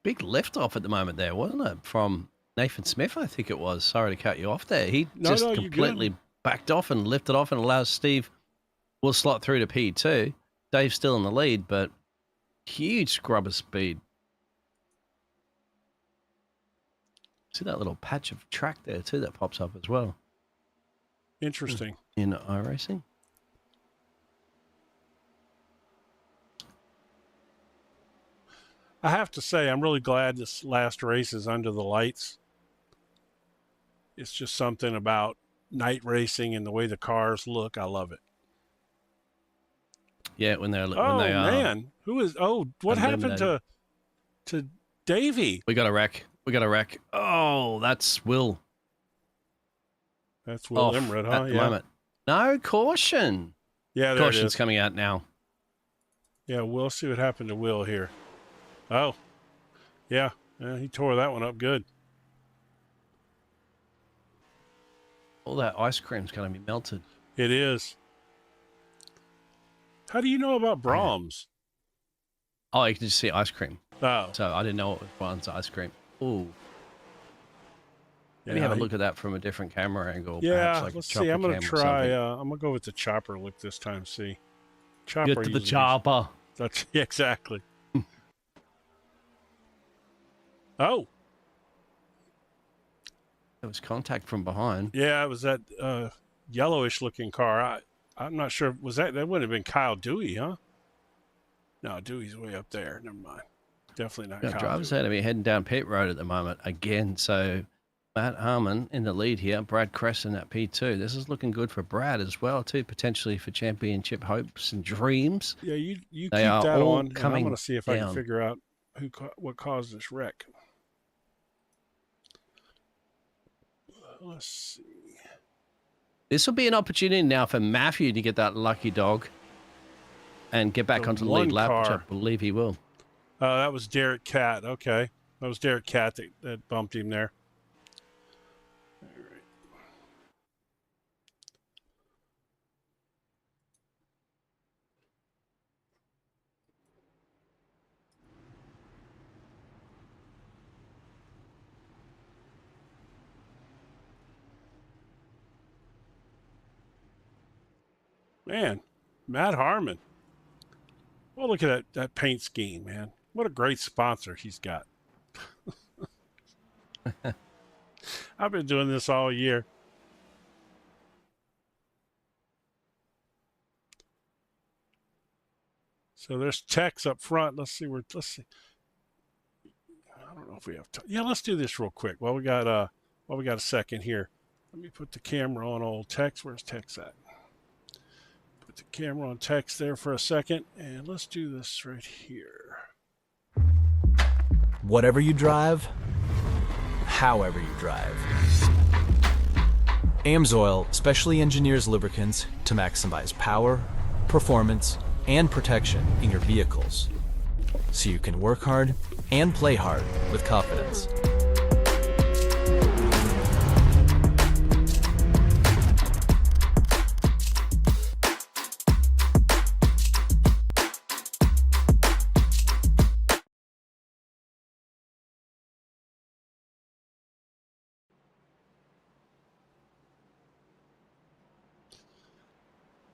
Big lift off at the moment there, wasn't it? From Nathan Smith, I think it was. Sorry to cut you off there. He completely backed off and lifted off and allows Steve will slot through to P2. Dave's still in the lead, but huge scrubber speed. See that little patch of track there too that pops up as well. Interesting. In iRacing. I have to say, I'm really glad this last race is under the lights. It's just something about night racing and the way the cars look. I love it. Yeah, when they are. Man, what happened to Davey? We got a wreck. Oh, that's Will. That's Will Imred, huh? At the moment. No caution. Yeah, caution's coming out now. Yeah, we'll see what happened to Will here. Oh, yeah, he tore that one up good. All that ice cream's going to be melted. It is. How do you know about Brahms? Oh, you can just see ice cream. Oh. So I didn't know it was Brahms ice cream. Ooh. Maybe have a look at that from a different camera angle. Yeah, like let's see. I'm going to try. I'm going to go with the chopper look this time. See. Chopper. Get to the chopper. That's exactly. Oh. There was contact from behind. Yeah, it was that yellowish looking car. I'm not sure. That wouldn't have been Kyle Dewey, huh? No, Dewey's way up there. Never mind. Definitely not Kyle Drivers Dewey. ahead of me heading down pit road at the moment again. So Matt Harmon in the lead here. Brad Cresson at P2. This is looking good for Brad as well, too, potentially for championship hopes and dreams. Yeah, you keep they are that all on. Coming I'm going to see if I down. can figure out what caused this wreck. Let's see. This will be an opportunity now for Matthew to get that lucky dog and get back onto the lead lap, which I believe he will. That was Derek Catt. Okay. That was Derek Catt that bumped him there. All right. Man, Matt Harmon. Oh, look at that paint scheme, man. What a great sponsor he's got. I've been doing this all year. So there's Tex up front. Let's see. I don't know if we have time. Yeah, let's do this real quick. Well, we got a second here. Let me put the camera on old Tex. Where's Tex at? Put the camera on Tex there for a second, and let's do this right here. Whatever you drive, however you drive. AMSOIL specially engineers lubricants to maximize power, performance, and protection in your vehicles, so you can work hard and play hard with confidence.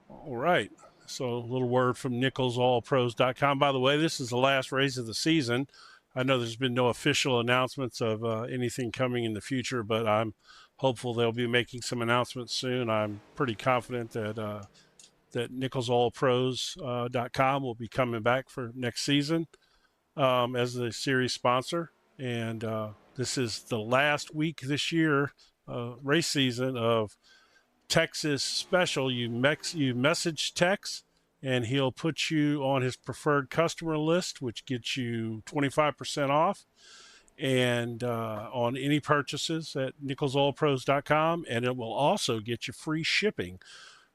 All right. So a little word from NicholsOilPros.com. By the way, this is the last race of the season. I know there's been no official announcements of anything coming in the future, but I'm hopeful they'll be making some announcements soon. I'm pretty confident that NicholsOilPros.com will be coming back for next season as the series sponsor. And this is the last week this year, race season of Texas special. You message Tex, and he'll put you on his preferred customer list, which gets you 25% off and on any purchases at NicholsOilPros.com, and it will also get you free shipping.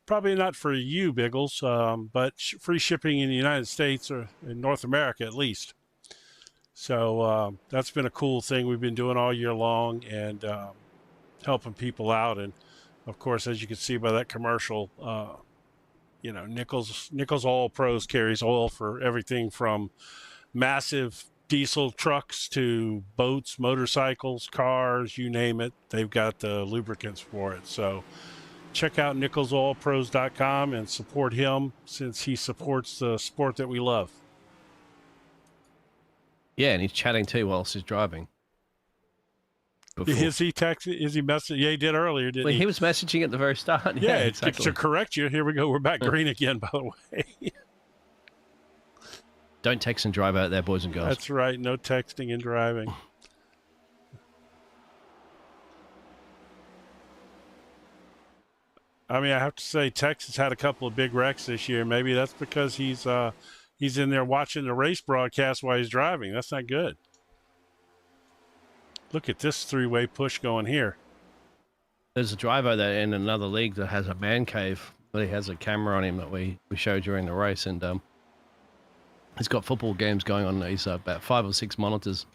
Probably not for you, Biggles, but free shipping in the United States or in North America at least. So that's been a cool thing we've been doing all year long, and helping people out. And of course, as you can see by that commercial, Nichols Oil Pros carries oil for everything from massive diesel trucks to boats, motorcycles, cars, you name it. They've got the lubricants for it. So check out NicholsOilPros.com and support him, since he supports the sport that we love. Yeah, and he's chatting too whilst he's driving. Is he texting? Is he messaging? Yeah, he did earlier, didn't he? He was messaging at the very start. Yeah, exactly. To correct you, here we go. We're back green again, by the way. Don't text and drive out there, boys and girls. That's right. No texting and driving. I mean, I have to say, Tex has had a couple of big wrecks this year. Maybe that's because he's in there watching the race broadcast while he's driving. That's not good. Look at this three-way push going here. There's a driver that in another league that has a man cave, but he has a camera on him that we showed during the race, and he's got football games going on. He's about 5 or 6 monitors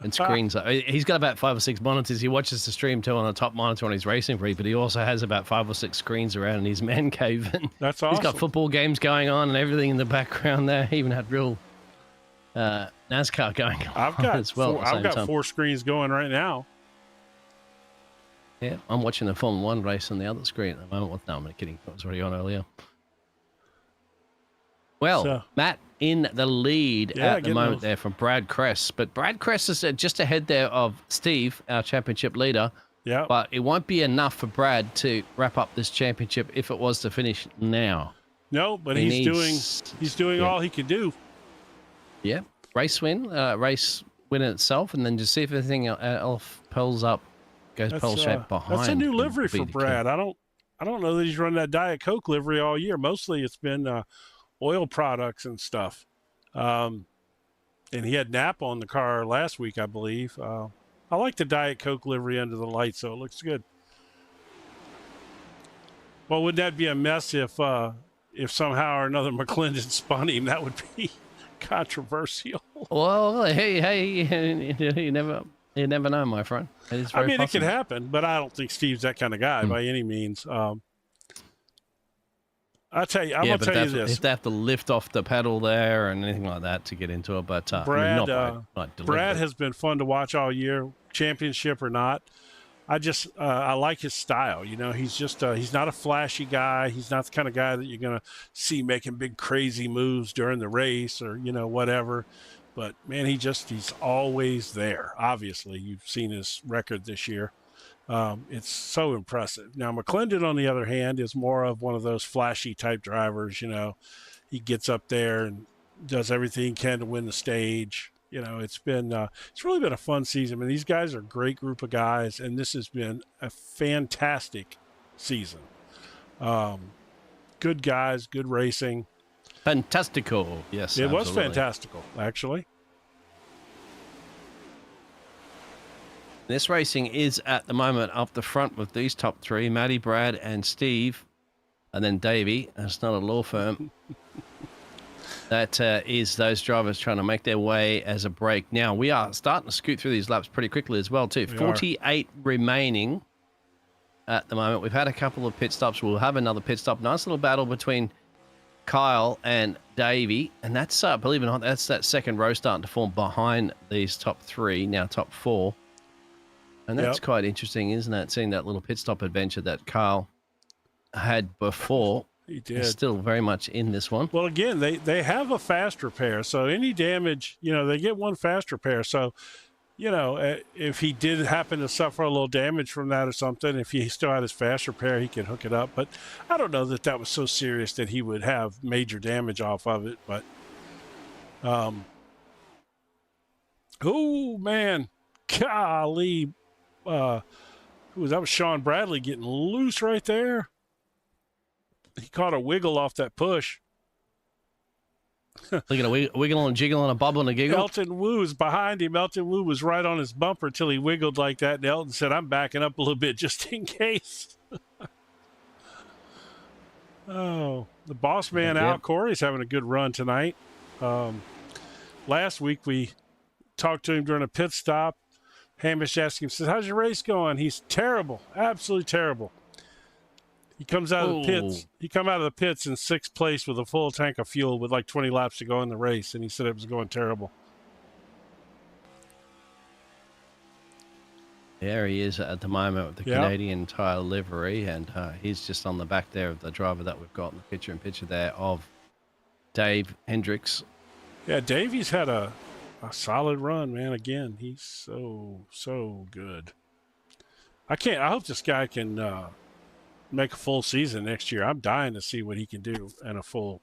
and screens. He's got about 5 or 6 monitors. He watches the stream too on a top monitor on his racing rig, but he also has about 5 or 6 screens around in his man cave. And that's awesome. He's got football games going on and everything in the background there. He even had real NASCAR going on as well. I've got 4 screens going right now. Yeah, I'm watching the Formula 1 race on the other screen at the moment. Well, no, I'm kidding. It was already on earlier. Well, Matt in the lead at the moment there from Brad Kress. But Brad Kress is just ahead there of Steve, our championship leader. Yeah. But it won't be enough for Brad to wrap up this championship if it was to finish now. No, but he's doing all he can do. Yeah. Race win in itself, and then just see if anything else pulls up, goes pearl-shaped behind. That's a new livery for Brad. I don't know that he's run that Diet Coke livery all year. Mostly it's been oil products and stuff. And he had Napa on the car last week, I believe. I like the Diet Coke livery under the lights, so it looks good. Well, wouldn't that be a mess if somehow or another McLendon spun him? That would be controversial. Well, hey, you never know, my friend. It can happen, but I don't think Steve's that kind of guy by any means. I'll tell you, I'm going to tell you this. If they have to lift off the pedal there and anything like that to get into it, but Brad has been fun to watch all year, championship or not. I like his style. You know, he's just he's not a flashy guy. He's not the kind of guy that you're gonna see making big crazy moves during the race or whatever. But man, he's always there. Obviously, you've seen his record this year. It's so impressive. Now, McLendon, on the other hand, is more of one of those flashy type drivers. He gets up there and does everything he can to win the stage. It's really been a fun season. I mean, these guys are a great group of guys, and this has been a fantastic season. Good guys, good racing. Fantastical. Yes, it was absolutely. fantastical, actually. This racing is at the moment up the front with these top three, Matty, Brad, and Steve, and then Davey. That's not a law firm. That is those drivers trying to make their way as a break. Now, we are starting to scoot through these laps pretty quickly as well, too. 48 remaining at the moment. We've had a couple of pit stops. We'll have another pit stop. Nice little battle between Kyle and Davey. And that's, believe it or not, that's that second row starting to form behind these top three, now top four. And that's quite interesting, isn't it? Seeing that little pit stop adventure that Kyle had before. He did. He's still very much in this one. Well, again, they have a fast repair. So any damage, they get one fast repair. So, if he did happen to suffer a little damage from that or something, if he still had his fast repair, he could hook it up. But I don't know that was so serious that he would have major damage off of it. But, oh, man, golly. That was Sean Bradley getting loose right there. He caught a wiggle off that push. Look at a wiggle and jiggle and a bubble and a giggle. Elton Wu was behind him. Elton Wu was right on his bumper until he wiggled like that. And Elton said, I'm backing up a little bit just in case. Oh, the boss man out. Corey's having a good run tonight. Last week we talked to him during a pit stop. Hamish asked him, says, how's your race going? He's terrible, absolutely terrible. He comes out of the pits. He come out of the pits in sixth place with a full tank of fuel with like 20 laps to go in the race, and he said it was going terrible. There he is at the moment with the Canadian Tire livery, and he's just on the back there of the driver that we've got in the picture-in-picture there of Dave Hendricks. Yeah, Davey's had a solid run, man. Again, he's so good. I hope this guy can make a full season next year. I'm dying to see what he can do in a full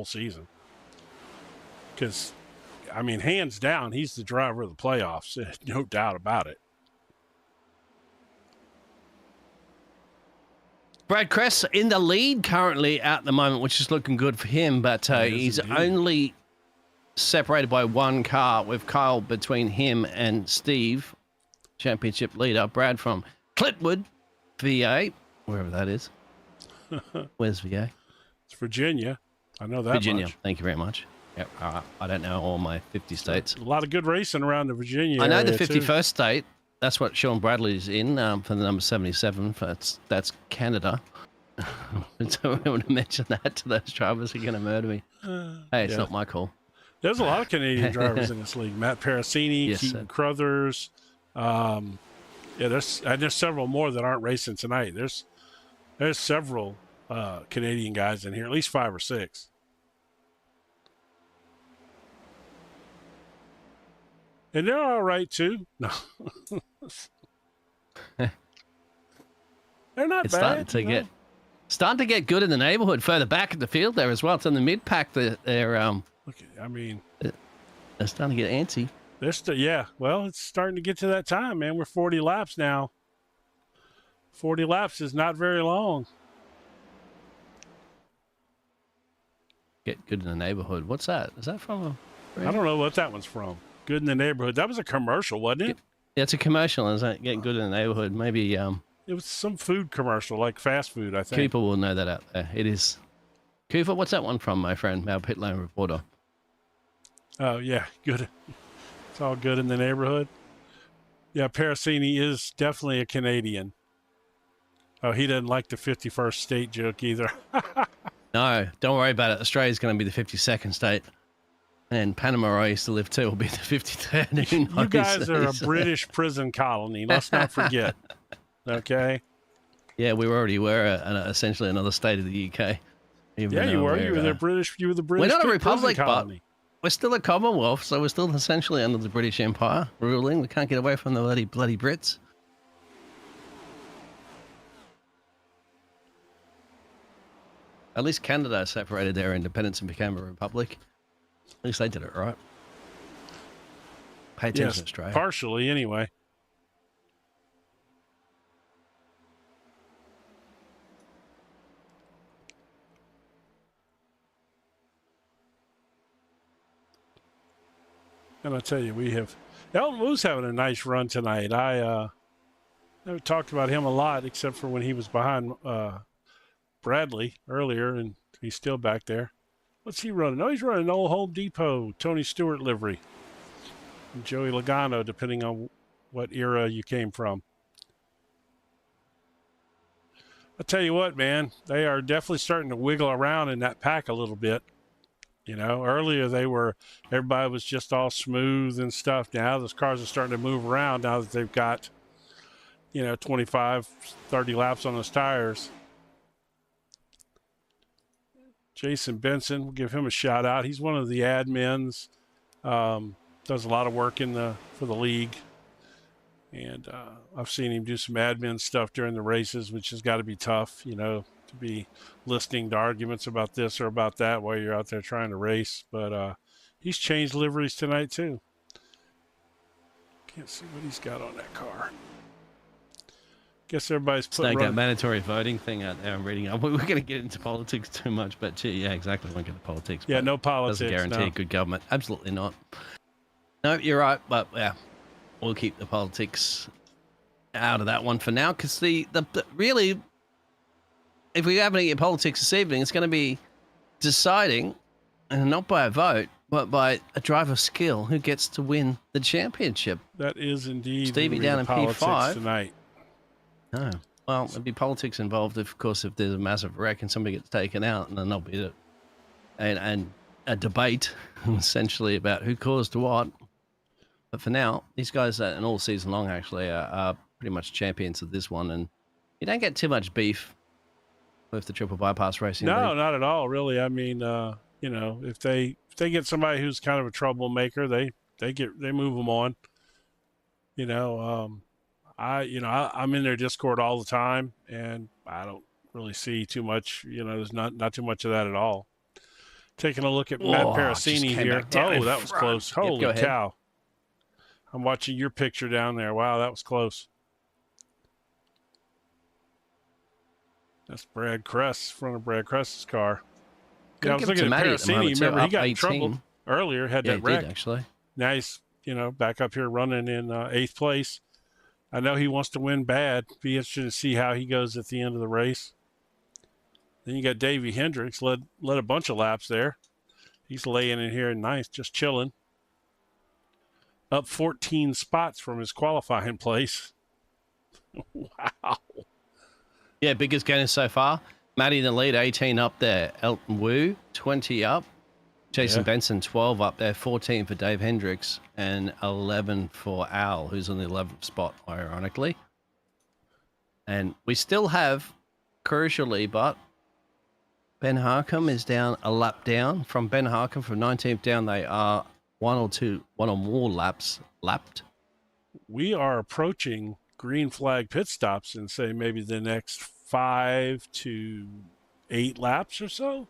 season. Because, I mean, hands down, he's the driver of the playoffs. No doubt about it. Brad Kress in the lead currently at the moment, which is looking good for him, but he's only separated by one car with Kyle between him and Steve, championship leader. Brad from Clipwood, VA, wherever that is. Where's VA? It's Virginia. I know that Virginia. much. Thank you very much. Yep. I don't know all my 50 states. A lot of good racing around the Virginia I know the area 51st state. That's what Sean Bradley's in for the number 77. That's Canada. So I want to mention that to those drivers who are going to murder me. Hey, it's not my call. There's a lot of Canadian drivers in this league. Matt Parasini, Keaton Crothers. There's several more that aren't racing tonight. There's several Canadian guys in here, at least 5 or 6. And they're all right too. No. They're not bad. Starting to get good in the neighborhood further back in the field there as well. It's in the mid pack. They're starting to get antsy. Well, it's starting to get to that time, man. We're 40 laps now. 40 laps is not very long. Get good in the neighborhood. What's that? Is that from a... I don't know what that one's from. Good in the neighborhood. That was a commercial, wasn't it? Yeah, it's a commercial. Is that getting good in the neighborhood? Maybe... It was some food commercial, like fast food, I think. Cooper will know that out there. It is. Cooper, what's that one from, my friend, our pit lane reporter? Oh, yeah, good. It's all good in the neighborhood. Yeah, Parasini is definitely a Canadian. Oh, he doesn't like the 51st state joke either. No, don't worry about it. Australia's going to be the 52nd state. And Panama, where I used to live too, will be the 53rd. You guys are a British prison colony. Let's not forget. Okay. Yeah, we already were essentially another state of the UK. Yeah, you were. You were the British. You were the British. We're not a prison republic, but colony. we're still a Commonwealth, so we're still essentially under the British Empire ruling. We can't get away from the bloody Brits. At least Canada separated their independence and became a republic. At least they did it right. Pay attention to Australia. Partially, anyway. And I tell you, Elton Wu's having a nice run tonight. I never talked about him a lot, except for when he was behind Bradley earlier, and he's still back there. What's he running? Oh, he's running an old Home Depot Tony Stewart livery. And Joey Logano, depending on what era you came from. I'll tell you what, man, they are definitely starting to wiggle around in that pack a little bit. You know, earlier everybody was just all smooth and stuff. Now those cars are starting to move around now that they've got, 25, 30 laps on those tires. Jason Benson, we'll give him a shout out. He's one of the admins, does a lot of work for the league. And I've seen him do some admin stuff during the races, which has got to be tough, to be listening to arguments about this or about that while you're out there trying to race. But he's changed liveries tonight too. Can't see what he's got on that car. Guess everybody's putting that mandatory voting thing out there. I'm reading. We're going to get into politics too much, but gee, yeah, exactly. We won't get into politics. Yeah, no politics. Doesn't guarantee good government. Absolutely not. No, you're right. But yeah, we'll keep the politics out of that one for now, because the really, if we have any politics this evening, it's going to be deciding, and not by a vote, but by a driver skill, who gets to win the championship. That is indeed Stevie down in P5 tonight. No. Well, there'd be politics involved, of course, if there's a massive wreck and somebody gets taken out, and then there'll be a debate, essentially, about who caused what. But for now, these guys, and all season long, actually, are pretty much champions of this one, and you don't get too much beef with the triple bypass racing. No, not at all, really. I mean, if they get somebody who's kind of a troublemaker, they move them on. I'm in their Discord all the time, and I don't really see too much. There's not too much of that at all. Taking a look at Matt Parasini here. Oh, that was close. Holy cow. I'm watching your picture down there. Wow, that was close. That's Brad Kress, front of Brad Kress's car. I was looking at Parasini. Remember, he got in trouble earlier, had that wreck. Did, actually. Now he's, back up here running in 8th place. I know he wants to win bad. Be interested to see how he goes at the end of the race. Then you got Davey Hendricks, led a bunch of laps there. He's laying in here nice, just chilling. Up 14 spots from his qualifying place. Wow. Yeah, biggest gainer so far. Matty in the lead, 18 up there. Elton Wu, 20 up. Jason Benson, 12 up there. 14 for Dave Hendricks and 11 for Al, who's on the 11th spot, ironically. And we still have, crucially, but Ben Harcum is down a lap down. From Ben Harcum, from 19th down, they are one or more laps lapped. We are approaching green flag pit stops in, say, maybe the next 5 to 8 laps or so.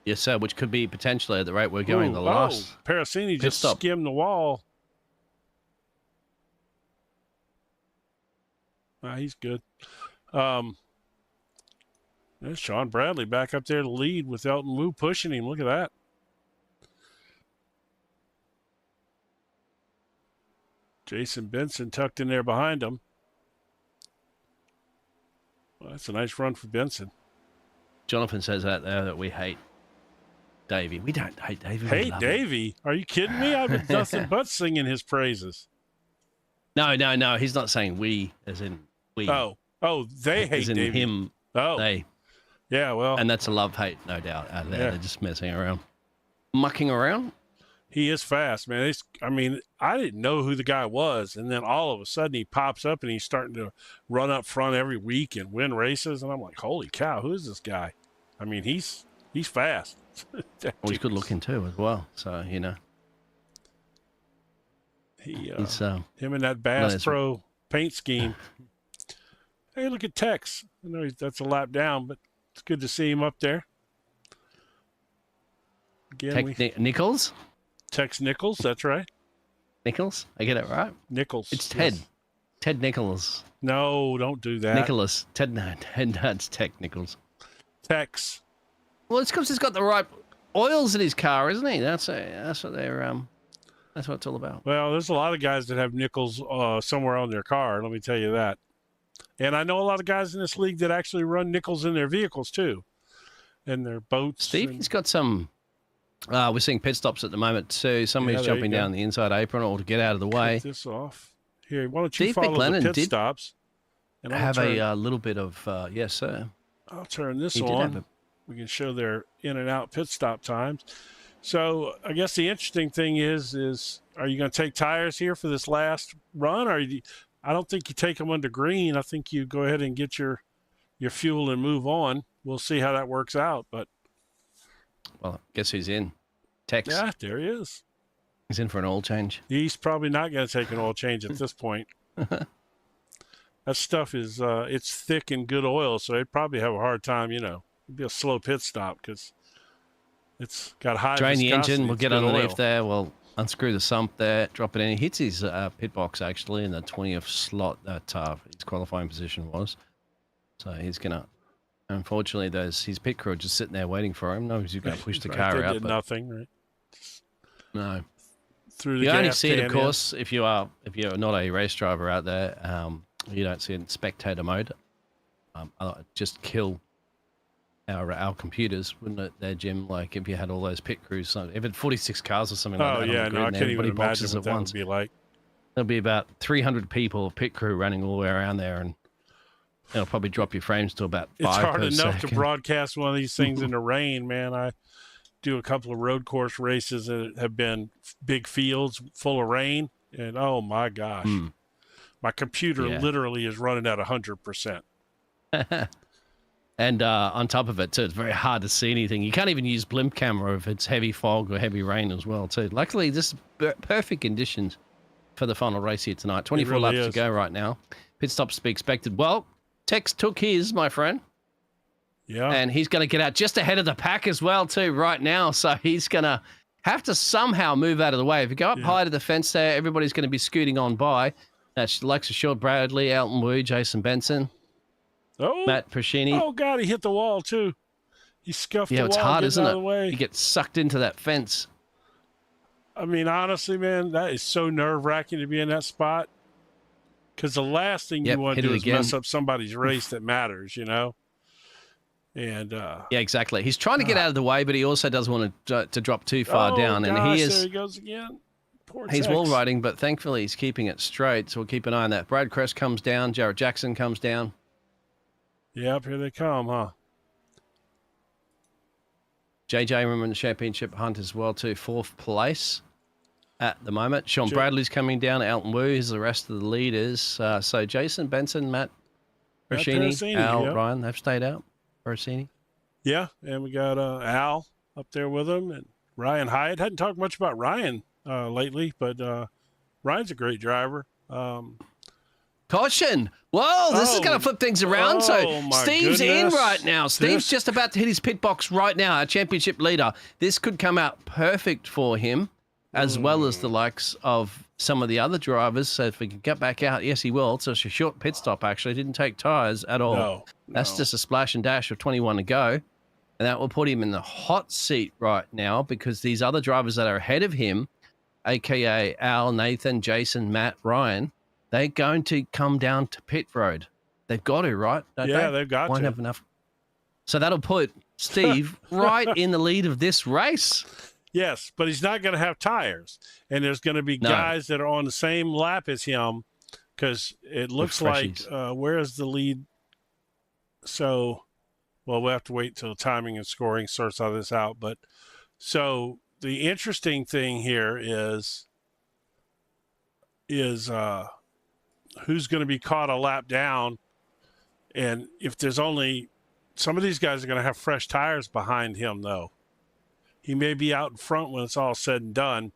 Yes, sir, which could be potentially at the rate we're going. Parasini just skimmed the wall. He's good. There's Sean Bradley back up there to lead with Elton Wu pushing him. Look at that. Jason Benson tucked in there behind him. Well, that's a nice run for Benson. Jonathan says out there that we hate Davey. We don't hate Davey. Hate Davey? Are you kidding me? I've been nothing but singing his praises. No. He's not saying we, as in we. Oh, they hate as in Davey. Him. Oh, they. Yeah, well. And that's a love-hate, no doubt, out there. Yeah. They're just messing around. Mucking around? He is fast, man. I mean, I didn't know who the guy was, and then all of a sudden he pops up and he's starting to run up front every week and win races, and I'm like, holy cow, who is this guy? I mean, he's fast. Well, he's good looking too as well. So he's him in that Bass Pro paint scheme. Hey, look at Tex. I know that's a lap down, but it's good to see him up there. Again, Nichols. Tex Nichols, that's right. Nichols, I get it right. Nichols. It's Ted. Yes. Ted Nichols. No, don't do that. Nicholas. That's Tech Nichols. Tex. Well, it's because he's got the right oils in his car, isn't he? That's what they're that's what it's all about. Well, there's a lot of guys that have Nichols somewhere on their car. Let me tell you that. And I know a lot of guys in this league that actually run Nichols in their vehicles too, in their boats. Steve, he's got some. We're seeing pit stops at the moment too. Somebody's jumping down the inside apron or to get out of the way. Cut this off. Here, why don't you Steve follow McLendon the pit stops? And have a little bit of yes, sir. I'll turn this on. We can show their in and out pit stop times. So I guess the interesting thing is are you going to take tires here for this last run? Or I don't think you take them under green. I think you go ahead and get your fuel and move on. We'll see how that works out. But well, guess who's in? Tex. Yeah, there he is. He's in for an oil change. He's probably not going to take an oil change at this point. That stuff is it's thick and good oil, so they'd probably have a hard time, It'd be a slow pit stop because it's got high drain the viscosity. engine. We'll get underneath oil. there. We'll unscrew the sump there, drop it in. He hits his pit box actually in the 20th slot that his qualifying position was. So he's going to, unfortunately, his pit crew are just sitting there waiting for him. Nobody's going to push the car out. Did nothing, right? No. Through the you only gas see it, of can, course, if you're not a race driver out there. You don't see it in spectator mode. Just kill our computers, wouldn't it, there, Jim? Like if you had all those pit crews, if it 46 cars or something like that. Oh yeah, no, I can't even imagine what that once. would be like. There'll be about 300 people, pit crew running all the way around there, and it'll probably drop your frames to about 5 It's hard per enough second. to broadcast one of these things in the rain, man. I do a couple of road course races that have been big fields full of rain, and oh my gosh, my computer literally is running at 100%. And on top of it, too, it's very hard to see anything. You can't even use blimp camera if it's heavy fog or heavy rain as well, too. Luckily, this is perfect conditions for the final race here tonight. 24 laps to go right now. Pit stops to be expected. Well, Tex took his, my friend. Yeah. And he's going to get out just ahead of the pack as well, too, right now. So he's going to have to somehow move out of the way. If you go up high to the fence there, everybody's going to be scooting on by. That's Alexa Short, Bradley, Elton Wu, Jason Benson. Matt Pescini. Oh, God, he hit the wall, too. He scuffed the wall. Yeah, it's hard, isn't it? You get sucked into that fence. I mean, honestly, man, that is so nerve-wracking to be in that spot. Because the last thing you want to do is mess up somebody's race that matters, And yeah, exactly. He's trying to get out of the way, but he also doesn't want to drop too far down. And gosh, he is. There he goes again. Poor he's Tex. wall riding, but thankfully he's keeping it straight. So we'll keep an eye on that. Brad Crest comes down. Jarrett Jackson comes down. Yep, here they come, huh? JJ, remember in the championship hunt as well, too. 4th place at the moment. Sean Bradley's coming down. Elton Wu is the rest of the leaders. So Jason Benson, Matt Pescini, Al, Ryan, they've stayed out. Rossini. Yeah, and we got Al up there with him, and Ryan Hyatt. Hadn't talked much about Ryan lately, but Ryan's a great driver. Caution! Whoa, this is going to flip things around. So Steve's in right now. Steve's just about to hit his pit box right now, our championship leader. This could come out perfect for him, as well as the likes of some of the other drivers. So if we can get back out, yes, he will. So it's a short pit stop, actually. Didn't take tyres at all. No. That's just a splash and dash of 21 to go. And that will put him in the hot seat right now because these other drivers that are ahead of him, a.k.a. Al, Nathan, Jason, Matt, Ryan, they're going to come down to pit road. They've got to, right? They've got Won't to. have enough. So that'll put Steve right in the lead of this race. Yes, but he's not going to have tires. And there's going to be guys that are on the same lap as him because it looks like where is the lead? So, well, we'll have to wait till timing and scoring sorts all this out. But so the interesting thing here is who's going to be caught a lap down, and if there's only some of these guys are going to have fresh tires behind him, though. He may be out in front when it's all said and done,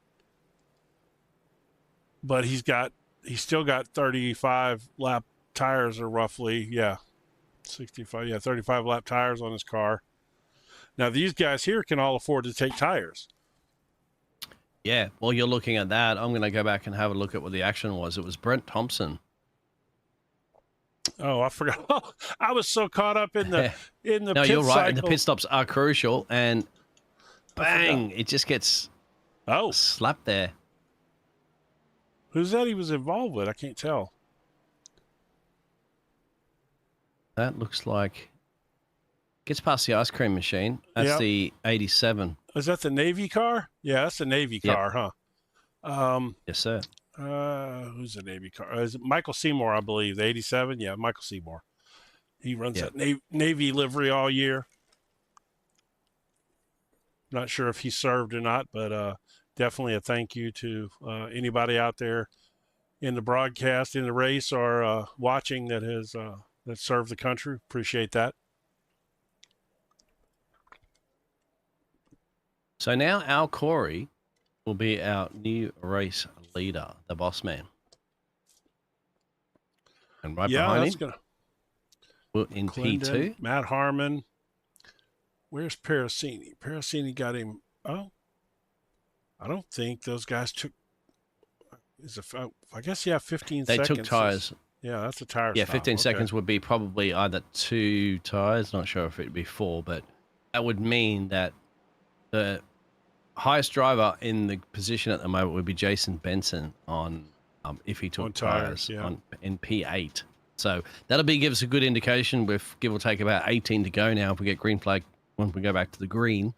but he's still got 35 lap tires, or roughly, 65, 35 lap tires on his car. Now these guys here can all afford to take tires. Yeah, well, you're looking at that. I'm going to go back and have a look at what the action was. It was Brent Thompson. Oh, I forgot. Oh, I was so caught up in the No, pit you're right. cycle. And the pit stops are crucial, and bang, it just gets slapped there. Who's that he was involved with? I can't tell. That looks like gets past the ice cream machine. That's the 87. Is that the Navy car? Yeah, that's the Navy car, huh? Yes, sir. Who's the Navy car? Is it Michael Seymour, I believe, the 87? Yeah, Michael Seymour. He runs that Navy livery all year. Not sure if he served or not, but definitely a thank you to anybody out there in the broadcast, in the race, or watching that has that served the country. Appreciate that. So now Al Corey will be our new race leader, the boss man. And right behind him, in P2, Matt Harmon. Where's Parasini? Parasini got him. Oh, I don't think those guys took. I guess 15 they seconds. took tires. Yeah, that's a tire. Yeah, stop. 15 seconds would be probably either 2 tires. Not sure if it'd be 4, but that would mean that the highest driver in the position at the moment would be Jason Benson on if he took tires in P8. So that'll give us a good indication with give or take about 18 to go now if we get green flag when we go back to the green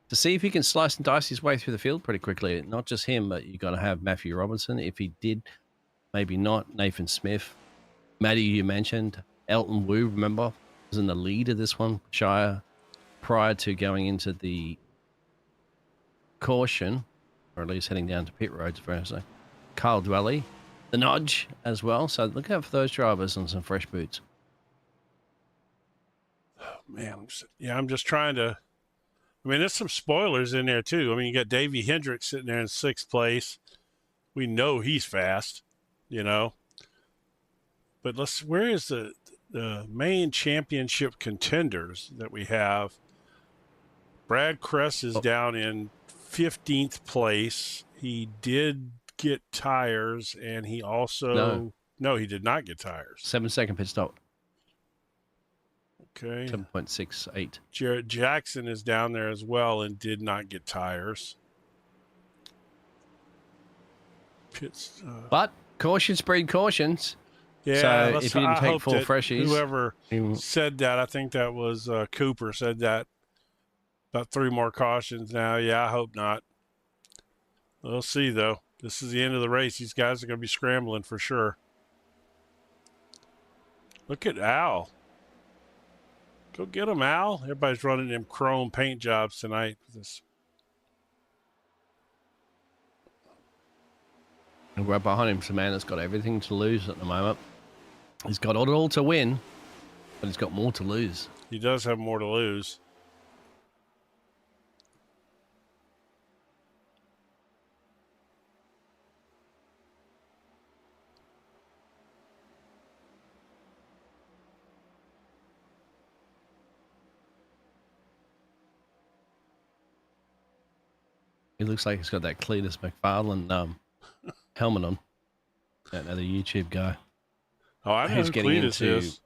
to see if he can slice and dice his way through the field pretty quickly. Not just him, but you've got to have Matthew Robinson. If he did, maybe not. Nathan Smith. Matty, you mentioned. Elton Wu, remember, was in the lead of this one, Shire, prior to going into the caution, or at least heading down to pit roads for a second. Kyle Dwelly, the nudge as well. So look out for those drivers on some fresh boots. Oh, man, I'm just trying to. I mean, there's some spoilers in there too. I mean, you got Davey Hendricks sitting there in 6th place. We know he's fast, But where is the main championship contenders that we have? Brad Kress is down in 15th place. He did get tires, and he also no, he did not get tires. 7-second pit stop. Okay. 7.68. Jarrett Jackson is down there as well and did not get tires. But cautions breed cautions. Yeah, so if you didn't take 4 freshies, whoever said that, I think that was Cooper said that. About 3 more cautions now. Yeah, I hope not. We'll see, though. This is the end of the race. These guys are going to be scrambling for sure. Look at Al. Go get him, Al. Everybody's running them chrome paint jobs tonight. And right behind him, Samantha's got everything to lose at the moment. He's got it all to win, but he's got more to lose. He does have more to lose. He looks like he's got that Cletus McFarlane helmet on. That other YouTube guy. Oh, I know who Cletus is.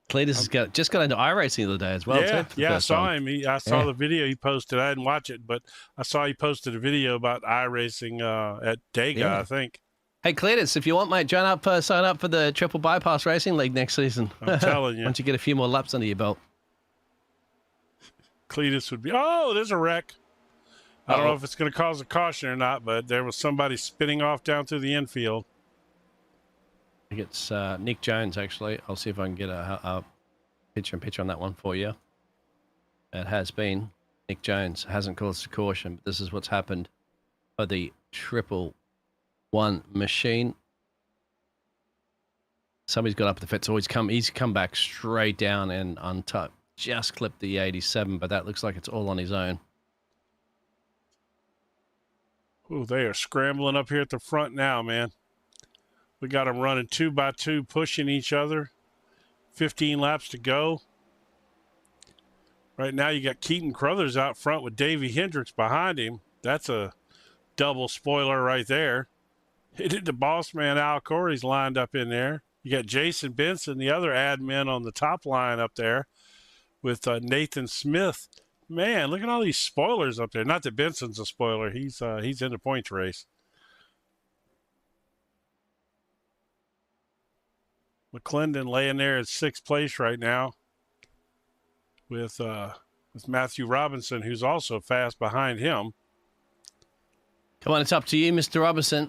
Cletus has just got into iRacing the other day as well. Yeah, I saw him. I saw the video he posted. I didn't watch it, but I saw he posted a video about iRacing at Dega, I think. Hey, Cletus, if you want, mate, sign up for the Triple Bypass Racing League next season. I'm telling you. Once you get a few more laps under your belt. Cletus would be, there's a wreck. I don't know if it's going to cause a caution or not, but there was somebody spinning off down through the infield. I think it's Nick Jones, actually. I'll see if I can get a picture on that one for you. It has been Nick Jones hasn't caused a caution, but this is what's happened for the 111 machine. Somebody's got up the fence. He's come back straight down and untouched. Just clipped the 87, but that looks like it's all on his own. Oh, they are scrambling up here at the front now, man. We got them running 2 by 2, pushing each other. 15 laps to go. Right now, you got Keaton Crothers out front with Davey Hendricks behind him. That's a double spoiler right there. The boss man, Al Corey's lined up in there. You got Jason Benson, the other admin on the top line up there with Nathan Smith. Man, look at all these spoilers up there. Not that Benson's a spoiler. He's in the points race. McLendon laying there at 6th place right now with Matthew Robinson, who's also fast behind him. Come on, it's up to you, Mr. Robinson.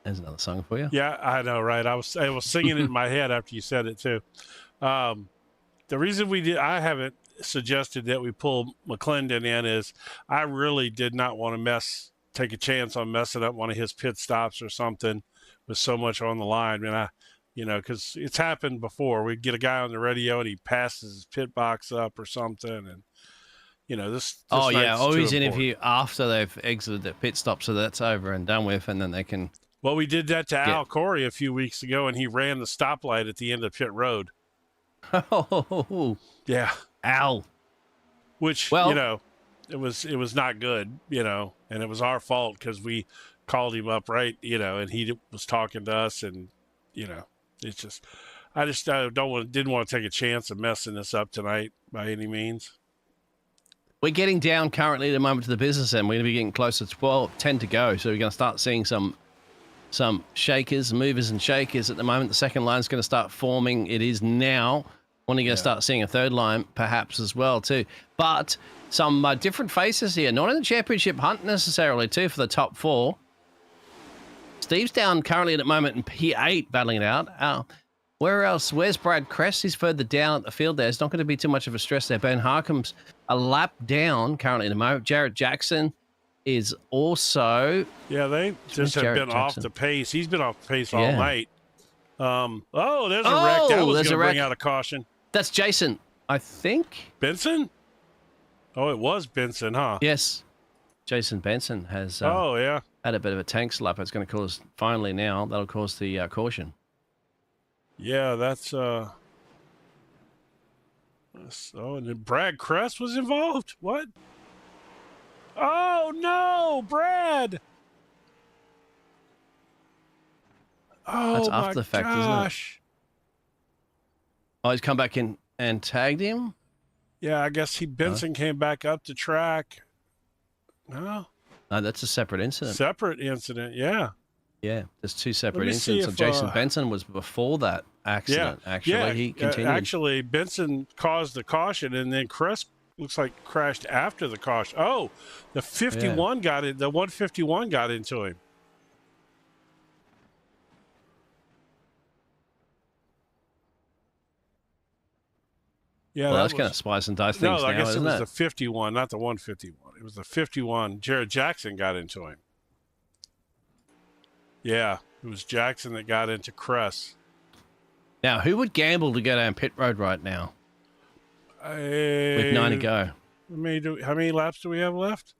There's another song for you. Yeah, I know, right? I was singing it in my head after you said it too. The reason I haven't suggested that we pull McLendon in is I really did not want to take a chance on messing up one of his pit stops or something with so much on the line. I mean, because it's happened before. We get a guy on the radio and he passes his pit box up or something, and this. Oh yeah, always interview after they've exited the pit stop, so that's over and done with, and then they can. Well, we did that to Al Corey a few weeks ago, and he ran the stoplight at the end of pit road. Oh, yeah, Al. Which it was not good, and it was our fault because we called him up, right, and he was talking to us, and it's just I didn't want to take a chance of messing this up tonight by any means. We're getting down currently at the moment to the business end. We're going to be getting closer to 10 to go, so we're going to start seeing some shakers, movers and shakers at the moment. The second line is going to start forming. It is now. When are you going to start seeing a third line perhaps as well too? But some different faces here, not in the championship hunt necessarily too for the top 4. Steve's down currently at the moment in P8 battling it out. Where else? Where's Brad Crest? He's further down at the field there. It's not going to be too much of a stress there. Ben Harkham's a lap down currently at the moment. Jarrett Jackson is also... Yeah, they just have been off the pace. He's been off the pace all night. There's a wreck. That was going to bring out a caution. That's Jason, I think. Benson? Oh, it was Benson, huh? Yes. Jason Benson has had a bit of a tank slap. It's going to cause, finally now, that'll cause the caution. Yeah, that's... and then Brad Crest was involved? What? Oh, no, Brad! Oh, that's after the fact, isn't it? Oh, he's come back in and tagged him? Yeah, I guess Benson came back up the track. No, that's a separate incident. Separate incident, yeah. Yeah, there's 2 separate incidents. So Jason Benson was before that accident, actually. He continued. Actually, Benson caused the caution, and then Crest looks like crashed after the caution. Oh, the 51 got it. The 151 got into him. Yeah, well, that's kind of spice and dice things now, I guess isn't it was the 51, not the 151. It was the 51. Jared Jackson got into him. Yeah, it was Jackson that got into Crest. Now, who would gamble to go down pit road right now? With 9 to go. How many laps do we have left?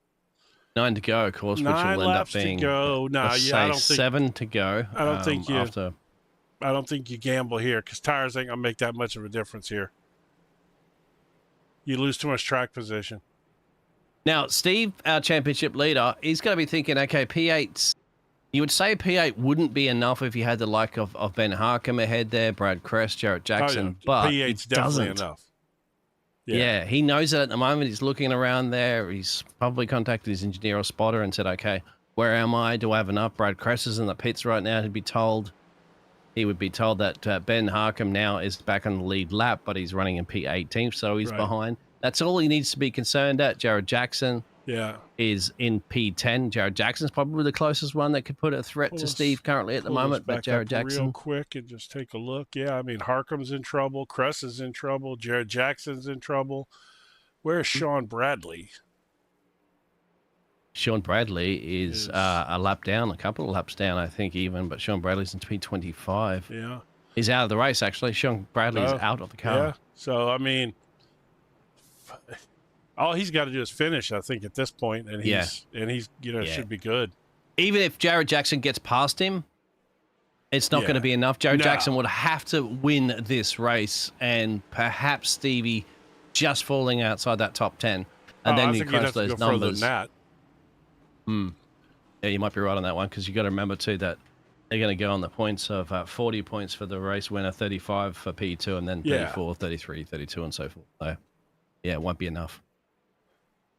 9 to go, of course, which will end up being. 9 laps to go. No, I don't think 7 to go. I don't think you gamble here because tires ain't gonna make that much of a difference here. You lose too much track position. Now, Steve, our championship leader, he's going to be thinking, okay, P8's. You would say P8 wouldn't be enough if you had the like of Ben Harkham ahead there, Brad Crest, Jarrett Jackson, but P8's definitely enough. Yeah, he knows it at the moment. He's looking around there. He's probably contacted his engineer or spotter and said, okay, where am I? Do I have enough? Brad Crest is in the pits right now. He would be told that Ben Harkham now is back on the lead lap, but he's running in P18, so he's behind. That's all he needs to be concerned at. Jared Jackson is in P10. Jared Jackson's probably the closest one that could put a threat to Steve currently at the moment. But Jared Jackson, real quick, and just take a look. Yeah, I mean Harcum's in trouble, Kress is in trouble, Jared Jackson's in trouble. Where's Sean Bradley? Sean Bradley is a lap down, a couple of laps down, I think even. But Sean Bradley's in P25. Yeah, he's out of the race actually. Sean Bradley's out of the car. Yeah, so I mean, all he's got to do is finish, I think, at this point, and he's should be good. Even if Jared Jackson gets past him, it's not going to be enough. Jared Jackson would have to win this race, and perhaps Stevie just falling outside that top 10, and then you crunch those numbers. Yeah, you might be right on that one, because you got to remember too that they're going to go on the points of 40 points for the race winner, 35 for P2, and then 34, 33, 32, and so forth. So, yeah, it won't be enough.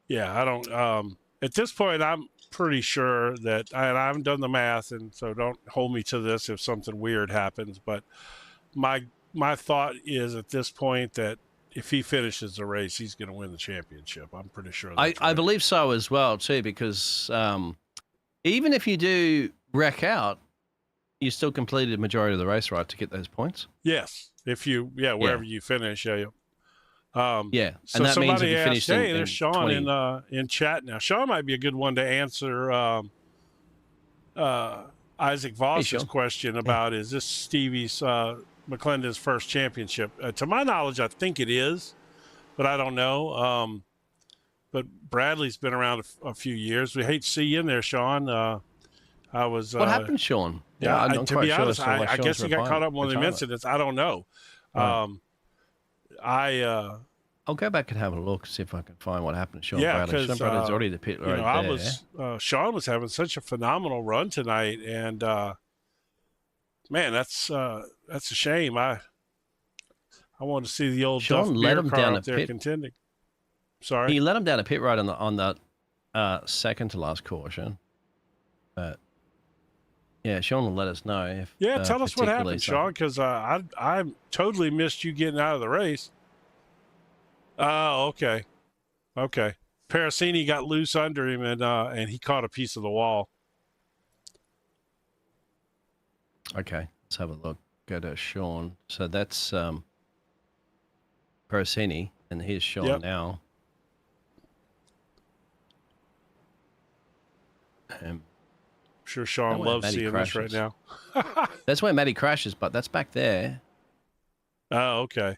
Yeah, I don't. At this point, I'm pretty sure that I haven't done the math, and so don't hold me to this if something weird happens. But my thought is at this point that if he finishes the race, he's going to win the championship. I'm pretty sure. I believe so as well too, because even if you do wreck out, you still completed the majority of the race, right, to get those points. Yes, if you wherever you finish, so and that means if you finish there's Sean in chat now. Sean might be a good one to answer Isaac Voss's question about is this Stevie's McLendon's first championship? To my knowledge, I think it is, but I don't know. But Bradley's been around a few years. We hate to see you in there, Sean. What happened, Sean? Yeah, to be honest, I guess he got caught up in one of the incidents. I don't know. I'll go back and have a look, see if I can find what happened to Sean Bradley. Sean Bradley's already the pit right there. Sean was having such a phenomenal run tonight, and man, that's a shame. I want to see the old Sean let him down up there contending. Sorry, he let him down a pit road on the second to last caution, but. Yeah, Sean will let us know if. Yeah, tell us what happened, Sean, because I totally missed you getting out of the race. Oh, okay. Parasini got loose under him, and he caught a piece of the wall. Okay, let's have a look. Go to Sean. So that's Parasini, and here's Sean now. I'm sure Sean loves seeing this right now. That's where Matty crashes, but that's back there. Oh, okay.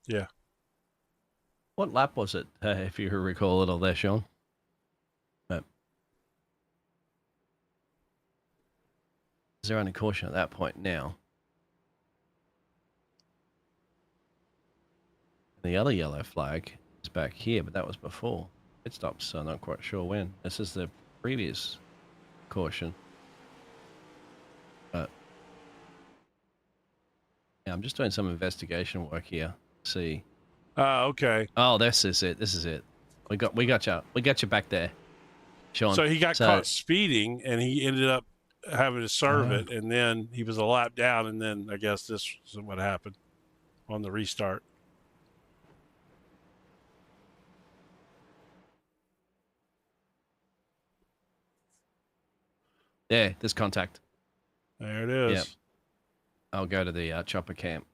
Yeah. What lap was it, if you recall it all there, Sean? Is there any caution at that point now? The other yellow flag is back here, but that was before pit stops, so I'm not quite sure when. This is the previous caution. But yeah, I'm just doing some investigation work here. See. Okay. Oh, this is it. We got you. We got you back there, Sean. So he got caught speeding, and he ended up having to serve it, and then he was a lap down, and then I guess this is what happened on the restart. Yeah, there's contact. There it is. Yep. I'll go to the chopper camp.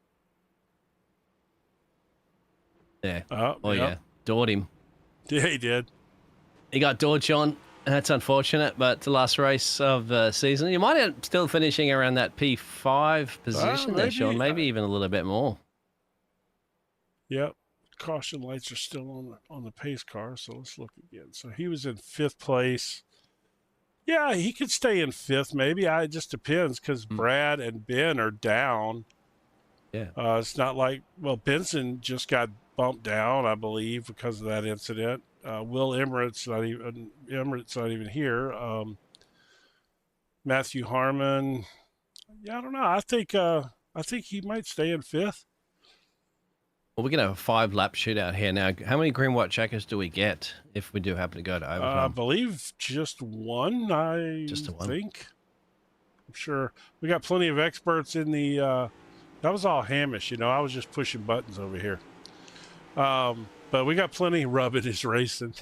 There. Yeah. Doored him. Yeah, he did. He got doored, Sean. That's unfortunate, but the last race of the season. You might end up still finishing around that P5 position there, Sean. Maybe even a little bit more. Yep. Caution lights are still on the pace car, so let's look again. So he was in 5th place. Yeah, he could stay in 5th, maybe. It just depends, because Brad and Ben are down. Yeah. It's not like, Benson just got bumped down, I believe, because of that incident. Will Emirates not even here. Matthew Harmon. Yeah, I don't know. I think he might stay in 5th. Well, we're going to have a 5-lap shootout here now. How many green, white checkers do we get if we do happen to go to overtime? I believe just one, I think. I'm sure. We got plenty of experts in the... that was all Hamish, I was just pushing buttons over here. But we got plenty rubbing his racing.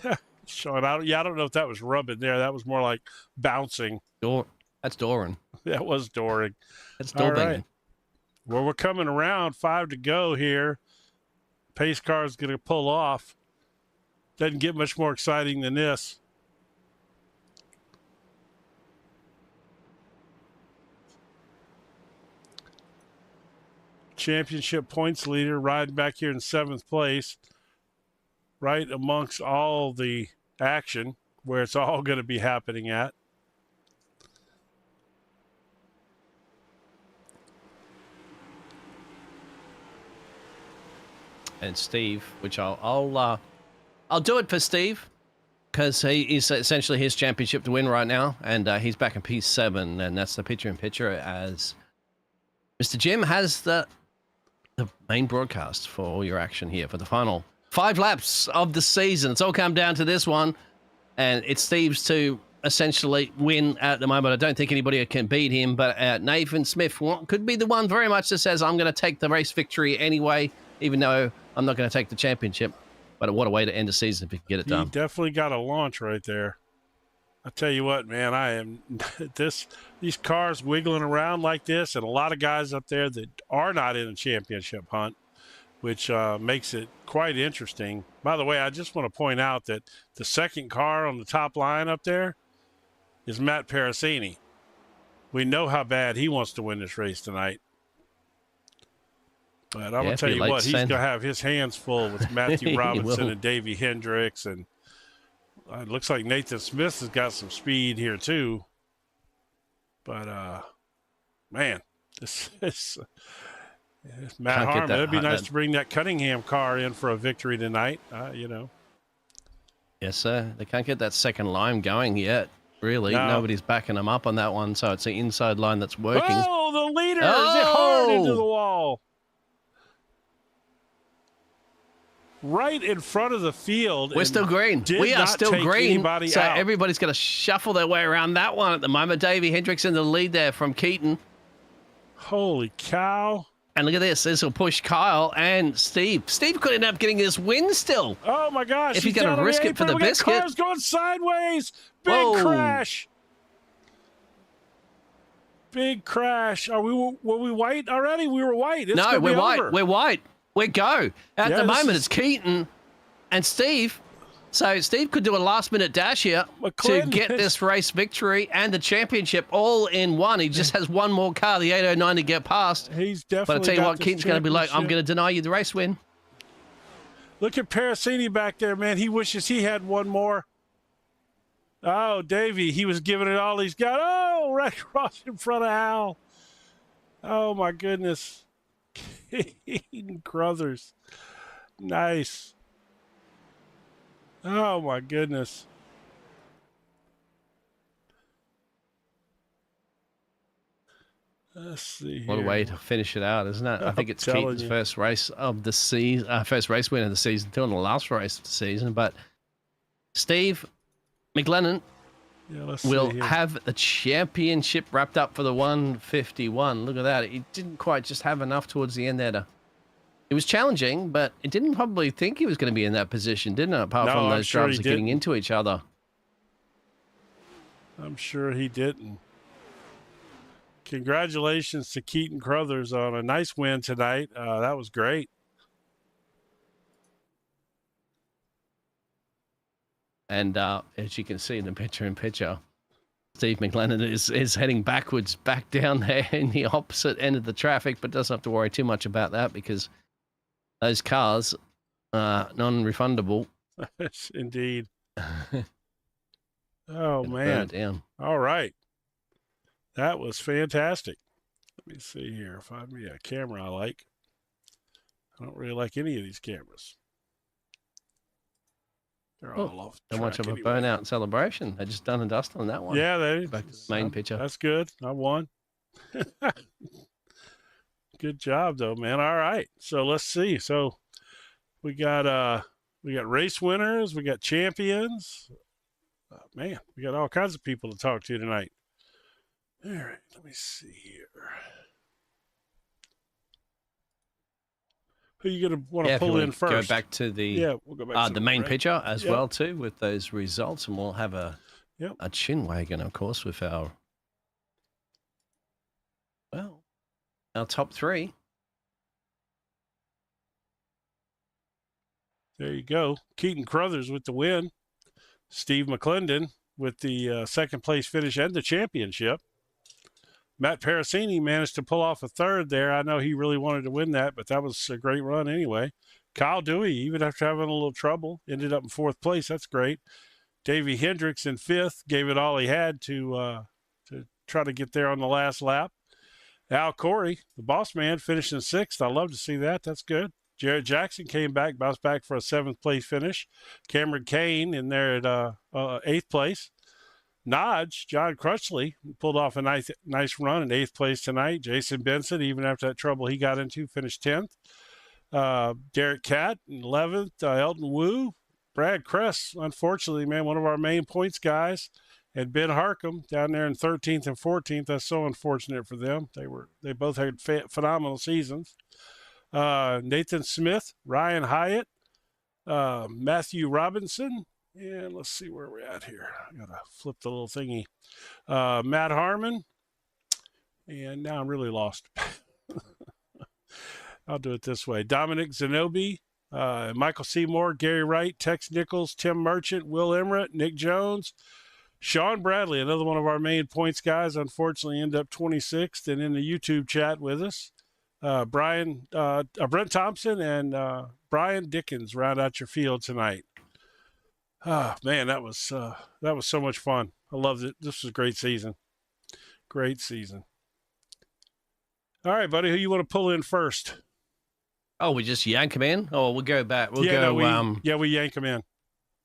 Sean, I don't know if that was rubbing there. That was more like bouncing. That's Doran. That was Doring. That's door All banging. right. Well, we're coming around, 5 to go here. Pace car is going to pull off. Doesn't get much more exciting than this. Championship points leader riding back here in 7th place, right amongst all the action where it's all going to be happening at. And Steve, which I'll do it for Steve, because he is essentially his championship to win right now, and he's back in P7, and that's the picture-in-picture as Mr. Jim has the main broadcast for all your action here for the final 5 laps of the season. It's all come down to this one, and it's Steve's to essentially win at the moment. I don't think anybody can beat him, but Nathan Smith could be the one very much that says, I'm going to take the race victory anyway, even though I'm not going to take the championship. But what a way to end the season if he can get it done. He definitely got a launch right there. I tell you what, man, I am these cars wiggling around like this, and a lot of guys up there that are not in a championship hunt, which makes it quite interesting. By the way, I just want to point out that the second car on the top line up there is Matt Parasini. We know how bad he wants to win this race tonight. But I'm going to tell you what, he's going to have his hands full with Matthew Robinson and Davey Hendricks. And it looks like Nathan Smith has got some speed here too. But, man, this is Matt Harmon. It'd be nice to bring that Cunningham car in for a victory tonight, you know. Yes, sir. They can't get that second line going yet, really. No. Nobody's backing them up on that one, so it's the inside line that's working. Oh, the leader is hard into the wall. Right in front of the field. We're still green. We are still green. So out. Everybody's going to shuffle their way around that one at the moment. Davey Hendricks in the lead there from Keaton. Holy cow. And look at this. This will push Kyle and Steve. Steve could end up getting this win still. Oh, my gosh. If he's going to risk it for the biscuit. Cars going sideways. Big crash. Big crash. Were we white already? We were white. No, we're white. We're white. We go. At the moment, it's Keaton and Steve. So Steve could do a last-minute dash here to get this race victory and the championship all in one. He just has one more car, the 809, to get past. He's definitely. But I tell you what, Keaton's going to be like, I'm going to deny you the race win. Look at Parasini back there, man. He wishes he had one more. Oh, Davey, he was giving it all he's got. Oh, right across in front of Al. Oh, my goodness. Keaton Crothers. Nice. Oh, my goodness. Let's see here. What a way to finish it out, isn't it? I think it's Keaton's first race of the season, first race win of the season, still in the last race of the season. But Steve McLendon will have the championship wrapped up for the 151. Look at that. He didn't quite just have enough towards the end there. It was challenging, but it didn't probably think he was going to be in that position, didn't it? Apart from those drivers getting into each other. I'm sure he didn't. Congratulations to Keaton Crothers on a nice win tonight. That was great. And as you can see in the picture-in-picture, Steve McLendon is heading backwards back down there in the opposite end of the traffic, but doesn't have to worry too much about that because those cars are non-refundable. Yes, indeed. Oh, man. Down. All right. That was fantastic. Let me see here. Find me a camera I like. I don't really like any of these cameras. They're all off so much of a burnout celebration. They just done and dusted on that one. Yeah, they back to the main picture. That's good. I won. Good job though, man. All right. So let's see. So we got race winners, we got champions. Man, we got all kinds of people to talk to tonight. All right, let me see here. Who are you going to want to pull in first? Go back to the we'll go back to the main picture as Yep. well too with those results, and we'll have a chin wagon, of course, with our top three. There you go. Keaton Crothers with the win. Steve McLendon with the second place finish and the championship. Matt Parasini managed to pull off a third there. I know he really wanted to win that, but that was a great run anyway. Kyle Dewey, even after having a little trouble, ended up in fourth place. That's great. Davey Hendricks in fifth, gave it all he had to try to get there on the last lap. Al Corey, the boss man, finished in sixth. I love to see that. That's good. Jared Jackson came back, bounced back for a seventh place finish. Cameron Kane in there at eighth place. Nodge, John Crutchley, pulled off a nice run in eighth place tonight. Jason Benson, even after that trouble he got into, finished 10th. Derek Catt in 11th. Elton Wu. Brad Kress, unfortunately, man, one of our main points guys. And Ben Harcum down there in 13th and 14th. That's so unfortunate for them. They both had phenomenal seasons. Nathan Smith, Ryan Hyatt, Matthew Robinson, and let's see where we're at here. I gotta flip the little thingy. Matt Harmon, and now I'm really lost. I'll do it this way. Dominic Zanobi, Michael Seymour, Gary Wright, Tex Nichols, Tim Merchant, Will Emmerich, Nick Jones, Sean Bradley, another one of our main points guys, unfortunately ended up 26th and in the YouTube chat with us. Brent Thompson and Brian Dickens round out your field tonight. Man, that was so much fun. I loved it. This was a great season. Great season. All right, buddy, who you want to pull in first? Oh, we just yank them in? Oh, we'll go back. We yank them in.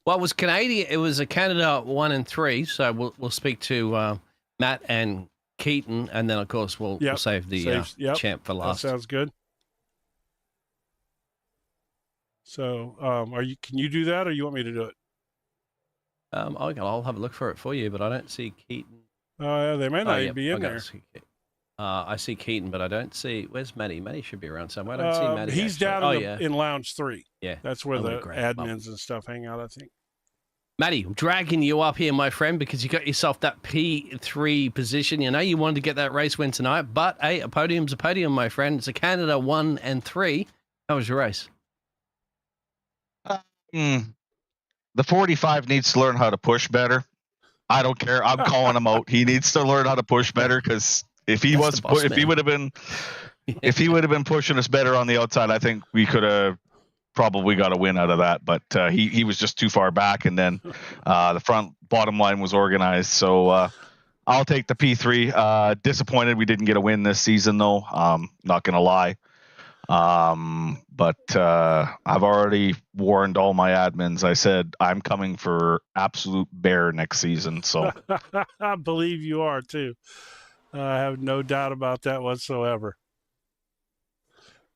Well, it was Canadian. It was a Canada 1 and 3. So we'll speak to Matt and Keaton, and then of course we'll save the champ for last. That sounds good. So, can you do that, or you want me to do it? I'll have a look for it for you, but I don't see Keaton. They may not even be in there. I see Keaton, but I don't see. Where's Matty? Matty should be around somewhere. I don't see Matty. He's down in Lounge 3. Yeah, that's where the admins and stuff hang out, I think. Matty, I'm dragging you up here, my friend, because you got yourself that P3 position. You know, you wanted to get that race win tonight, but hey, a podium's a podium, my friend. It's a Canada 1 and 3. How was your race? The 45 needs to learn how to push better. I don't care. I'm calling him out. He needs to learn how to push better, because if he would have been pushing us better on the outside, I think we could have probably got a win out of that. But he was just too far back, and then the bottom line was organized. So I'll take the P3. Disappointed we didn't get a win this season, though. Not gonna lie. But I've already warned all my admins. I said I'm coming for absolute bear next season. So I believe you are too. I have no doubt about that whatsoever.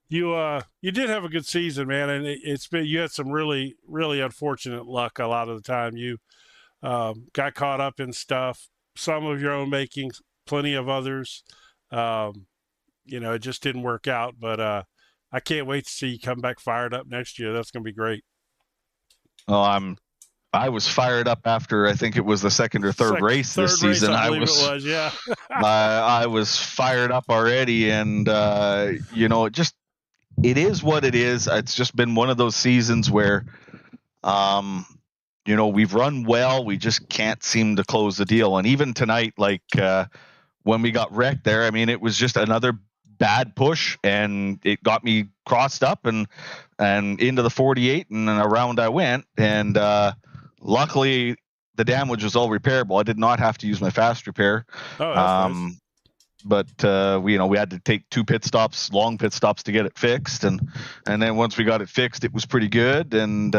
You did have a good season, man, and you had some really, really unfortunate luck a lot of the time. You got caught up in stuff, some of your own making, plenty of others. It just didn't work out, but I can't wait to see you come back fired up next year. That's going to be great. Well, I was fired up after, I think it was the second or third race this season. I was, yeah. I was fired up already, and it is what it is. It's just been one of those seasons where, we've run well. We just can't seem to close the deal. And even tonight, when we got wrecked there, I mean, it was just another bad push, and it got me crossed up and into the 48, and then around I went. And luckily, the damage was all repairable. I did not have to use my fast repair. Oh, that's nice. But we had to take 2 long pit stops to get it fixed, and then once we got it fixed, it was pretty good. And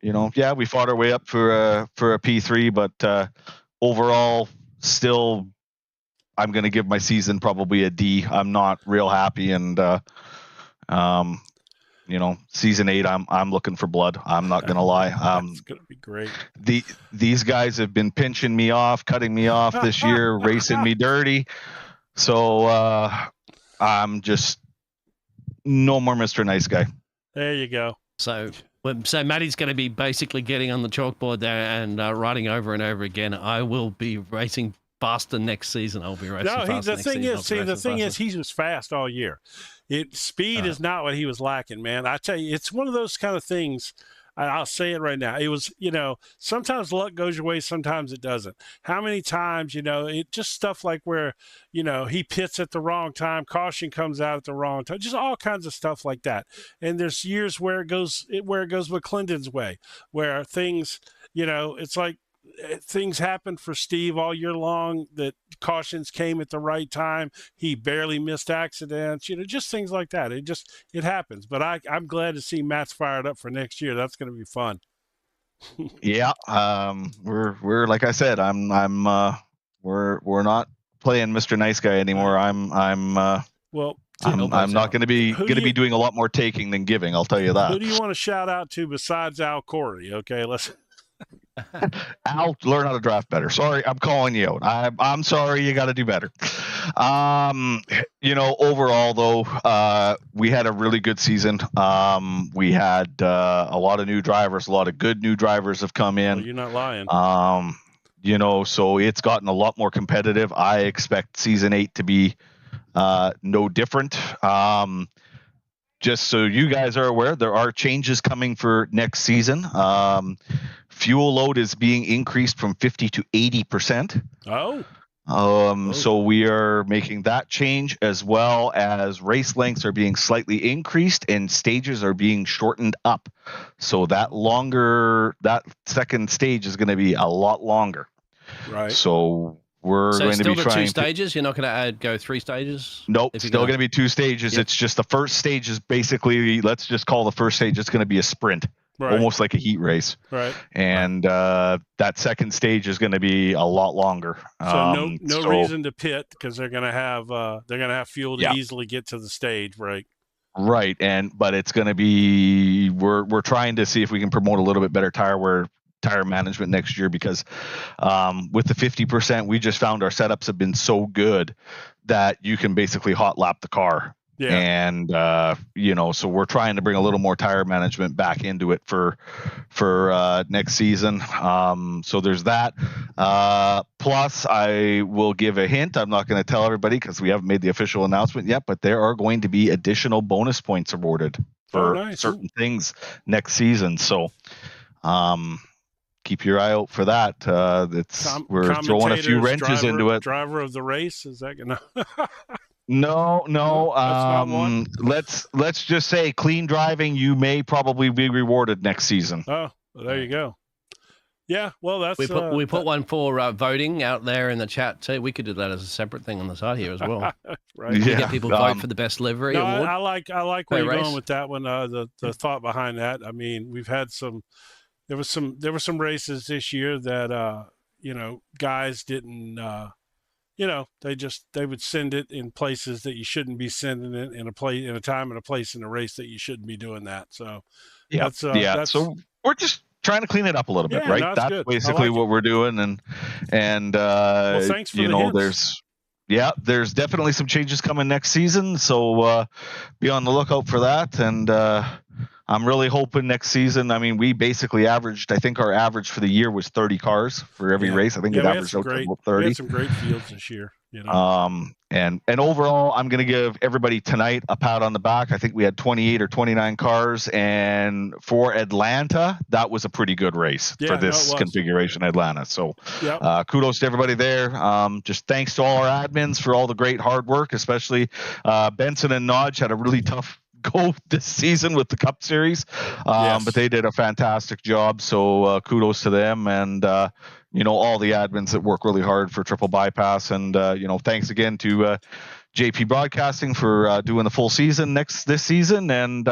we fought our way up for a P3, but overall, still, I'm going to give my season probably a D. I'm not real happy, and season 8, I'm looking for blood. I'm not going to lie. It's going to be great. These guys have been pinching me off, cutting me off this year, racing me dirty. So I'm just no more Mr. Nice Guy. There you go. So Matty's going to be basically getting on the chalkboard there and writing over and over again. I will be racing faster next season. I'll be racing faster next season. The thing is, he was fast all year. Speed is not what he was lacking, man. I tell you, it's one of those kind of things. I'll say it right now. It was, sometimes luck goes your way, sometimes it doesn't. How many times, it just stuff like where, he pits at the wrong time, caution comes out at the wrong time, just all kinds of stuff like that. And there's years where it goes McLendon's way, where things, it's like things happened for Steve all year long, that cautions came at the right time. He barely missed accidents, just things like that. It happens. But I'm glad to see Matt's fired up for next year. That's going to be fun. Yeah. We're like I said, we're not playing Mr. Nice Guy anymore. I'm not going to be doing a lot more taking than giving. I'll tell you that. Who do you want to shout out to besides Al Corey? Okay, let's. Al, learn how to draft better. Sorry, I'm calling you out. I'm sorry, you got to do better. Overall though, we had a really good season. We had a lot of new drivers. A lot of good new drivers have come in. Well, you're not lying. So it's gotten a lot more competitive. I expect season 8 to be no different. Just so you guys are aware, there are changes coming for next season. Fuel load is being increased from 50 to 80%. So we are making that change, as well as race lengths are being slightly increased and stages are being shortened up. So that second stage is going to be a lot longer. Right. So we're going to be trying 2 stages. You're not going to go 3 stages. Nope. Still going to be 2 stages. Yep. It's just the first stage is basically, let's just call the first stage, it's going to be a sprint. Right. Almost like a heat race. Right. And that second stage is going to be a lot longer. So no reason to pit, because they're going to have fuel to easily get to the stage, right? Right. But it's going to be, we're trying to see if we can promote a little bit better tire management next year, because with the 50%, we just found our setups have been so good that you can basically hot lap the car. Yeah. And so we're trying to bring a little more tire management back into it for next season. So there's that. Plus, I will give a hint. I'm not going to tell everybody because we haven't made the official announcement yet, but there are going to be additional bonus points awarded for certain things next season. So keep your eye out for that. We're throwing a few wrenches into it. Driver of the race, is that gonna? No. That's not one? Let's just say clean driving. You may probably be rewarded next season. Oh, well, there you go. Yeah, well, that's we put one for voting out there in the chat too. We could do that as a separate thing on the side here as well. Right. Yeah. Get people vote for the best livery award. I like where you're going with that one. The thought behind that. I mean, we've had there were some races this year that guys didn't. They would send it in places that you shouldn't be sending it, in a time and a place in a race that you shouldn't be doing that. So so we're just trying to clean it up a little bit, right? No, that's good. Basically what we're doing. And thanks for the hints. there's definitely some changes coming next season. So be on the lookout for that. And I'm really hoping next season. I mean, we basically averaged, I think our average for the year was 30 cars for every race. I think it averaged out to about 30. We had some great fields this year. And overall, I'm going to give everybody tonight a pat on the back. I think we had 28 or 29 cars, and for Atlanta, that was a pretty good race for this configuration, Atlanta. So kudos to everybody there. Just thanks to all our admins for all the great hard work, especially Benson and Nodge had a really tough go this season with the Cup Series, but they did a fantastic job. So kudos to them, and all the admins that work really hard for Triple Bypass, and thanks again to JP Broadcasting for doing the full season this season, and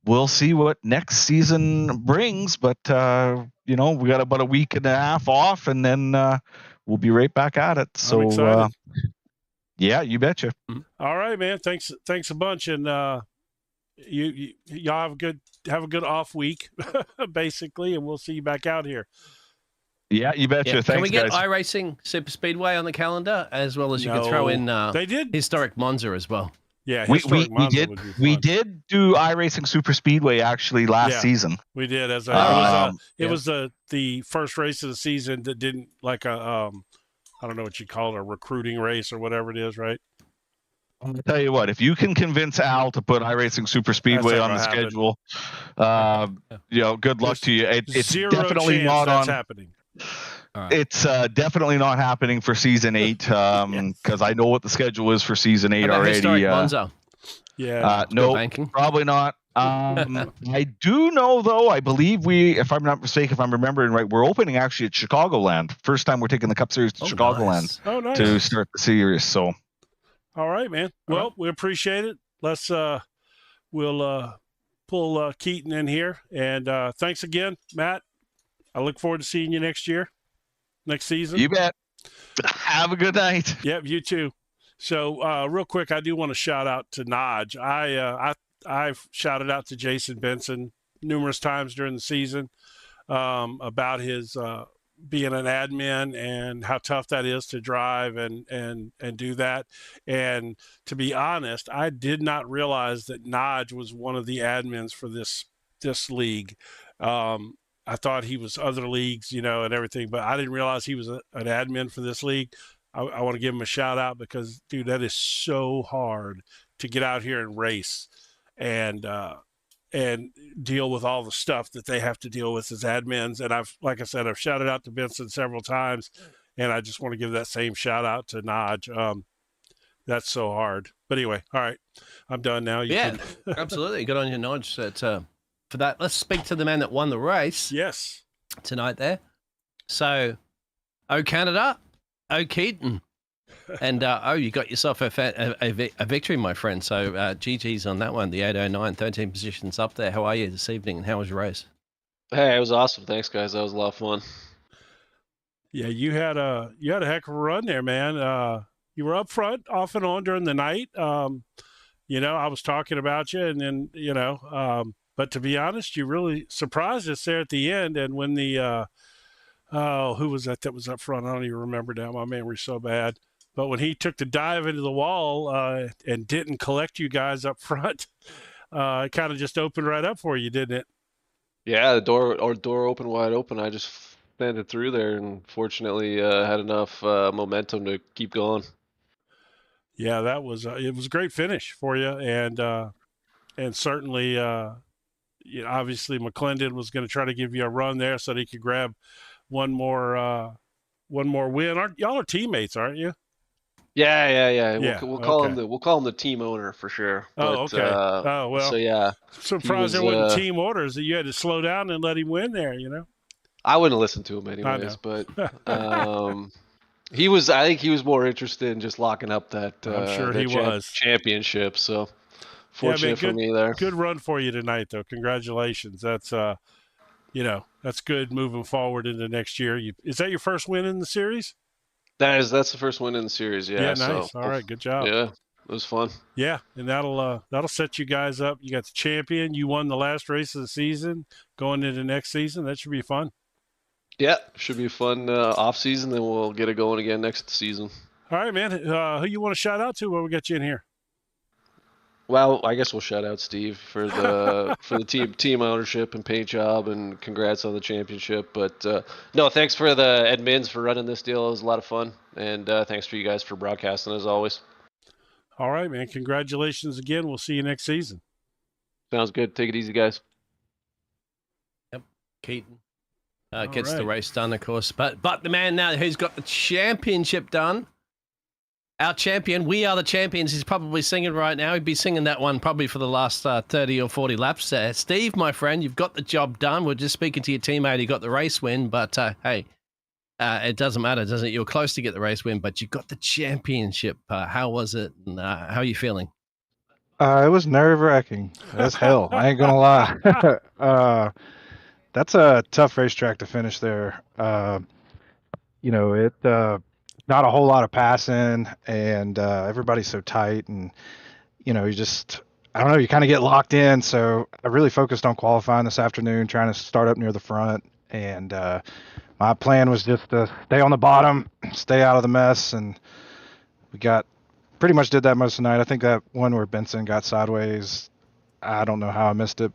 we'll see what next season brings. But we got about a week and a half off, and then we'll be right back at it. So I'm excited. Yeah, you betcha. All right, man. Thanks a bunch, and y'all have a good off week, basically, and we'll see you back out here. Yeah, you betcha. Thanks, Can we get guys. iRacing Super Speedway on the calendar, as well as you can throw in they did historic Monza as well? Yeah, We historic Monza would be fun. we did do iRacing Super Speedway actually last season. We did it was the first race of the season that didn't like I don't know what you call it, a recruiting race or whatever it is, right? I'm gonna tell you what, if you can convince Al to put iRacing Super Speedway on the schedule, good luck to you. It's definitely not on. Happening. Right. It's definitely not happening for season 8 because I know what the schedule is for season 8 already. Historic Monza. No, probably not. I do know though. I believe if I'm not mistaken, if I'm remembering right, we're opening actually at Chicagoland. First time we're taking the Cup Series to Chicagoland to start the series. So, all right, man. Well, we appreciate it. Let's we'll pull Keaton in here, and thanks again, Matt. I look forward to seeing you next season. You bet. Have a good night. Yep, you too. So real quick, I do want to shout out to Naj. I've shouted out to Jason Benson numerous times during the season about his being an admin and how tough that is to drive and do that. And to be honest, I did not realize that Naj was one of the admins for this league. I thought he was other leagues, and everything, but I didn't realize he was an admin for this league. I want to give him a shout out because, dude, that is so hard to get out here and race and deal with all the stuff that they have to deal with as admins. And like I said, I've shouted out to Benson several times, and I just want to give that same shout out to Naj. That's so hard. But anyway, all right, I'm done now. Absolutely. Good on you, Naj. For that, let's speak to the man that won the race. Yes. Tonight there. So, Canada, Keaton. And, you got yourself a victory, my friend. So, GG's on that one, the 809, 13 positions up there. How are you this evening, and how was your race? Hey, it was awesome. Thanks, guys. That was a lot of fun. Yeah, you had a heck of a run there, man. You were up front off and on during the night. I was talking about you, and then, but to be honest, you really surprised us there at the end. And when the who was that was up front? I don't even remember now. My memory's so bad. But when he took the dive into the wall and didn't collect you guys up front, it kind of just opened right up for you, didn't it? Yeah, the door opened wide open. I just landed through there, and fortunately had enough momentum to keep going. Yeah, that was it was a great finish for you, and certainly. Obviously McLendon was going to try to give you a run there so that he could grab one more win. Y'all are teammates, aren't you? Yeah. We'll call him the team owner for sure. But, well. So yeah. I'm surprised there wasn't team orders that you had to slow down and let him win there. I wouldn't listen to him anyways, but I think he was more interested in just locking up that. I'm sure he was championship. So. Fortunate for me there. Good run for you tonight, though. Congratulations. That's that's good moving forward into next year. Is that your first win in the series? That's the first win in the series. Yeah. Yeah, nice. All right, good job. Yeah, it was fun. Yeah, and that'll set you guys up. You got the champion. You won the last race of the season. Going into next season, that should be fun. Yeah, should be fun off season. Then we'll get it going again next season. All right, man. Who you want to shout out to when we get you in here? Well, I guess we'll shout out Steve for the team ownership and paint job, and congrats on the championship. But no, thanks for the admins for running this deal. It was a lot of fun, and thanks for you guys for broadcasting as always. All right, man. Congratulations again. We'll see you next season. Sounds good. Take it easy, guys. Yep, Keaton gets the race done, of course, but the man now who's got the championship done. Our champion, we are the champions. He's probably singing right now. He'd be singing that one probably for the last 30 or 40 laps. Steve, my friend, you've got the job done. We're just speaking to your teammate. He got the race win, but hey, it doesn't matter, doesn't it? You're close to get the race win, but you got the championship. How was it? And, how are you feeling? It was nerve-wracking as hell. I ain't gonna lie. That's a tough racetrack to finish there. Not a whole lot of passing, and everybody's so tight, and you I don't know, you kind of get locked in. So I really focused on qualifying this afternoon, trying to start up near the front, and my plan was just to stay on the bottom, stay out of the mess, and we got pretty much did that most of the night. I think that one where Benson got sideways, I don't know how I missed it,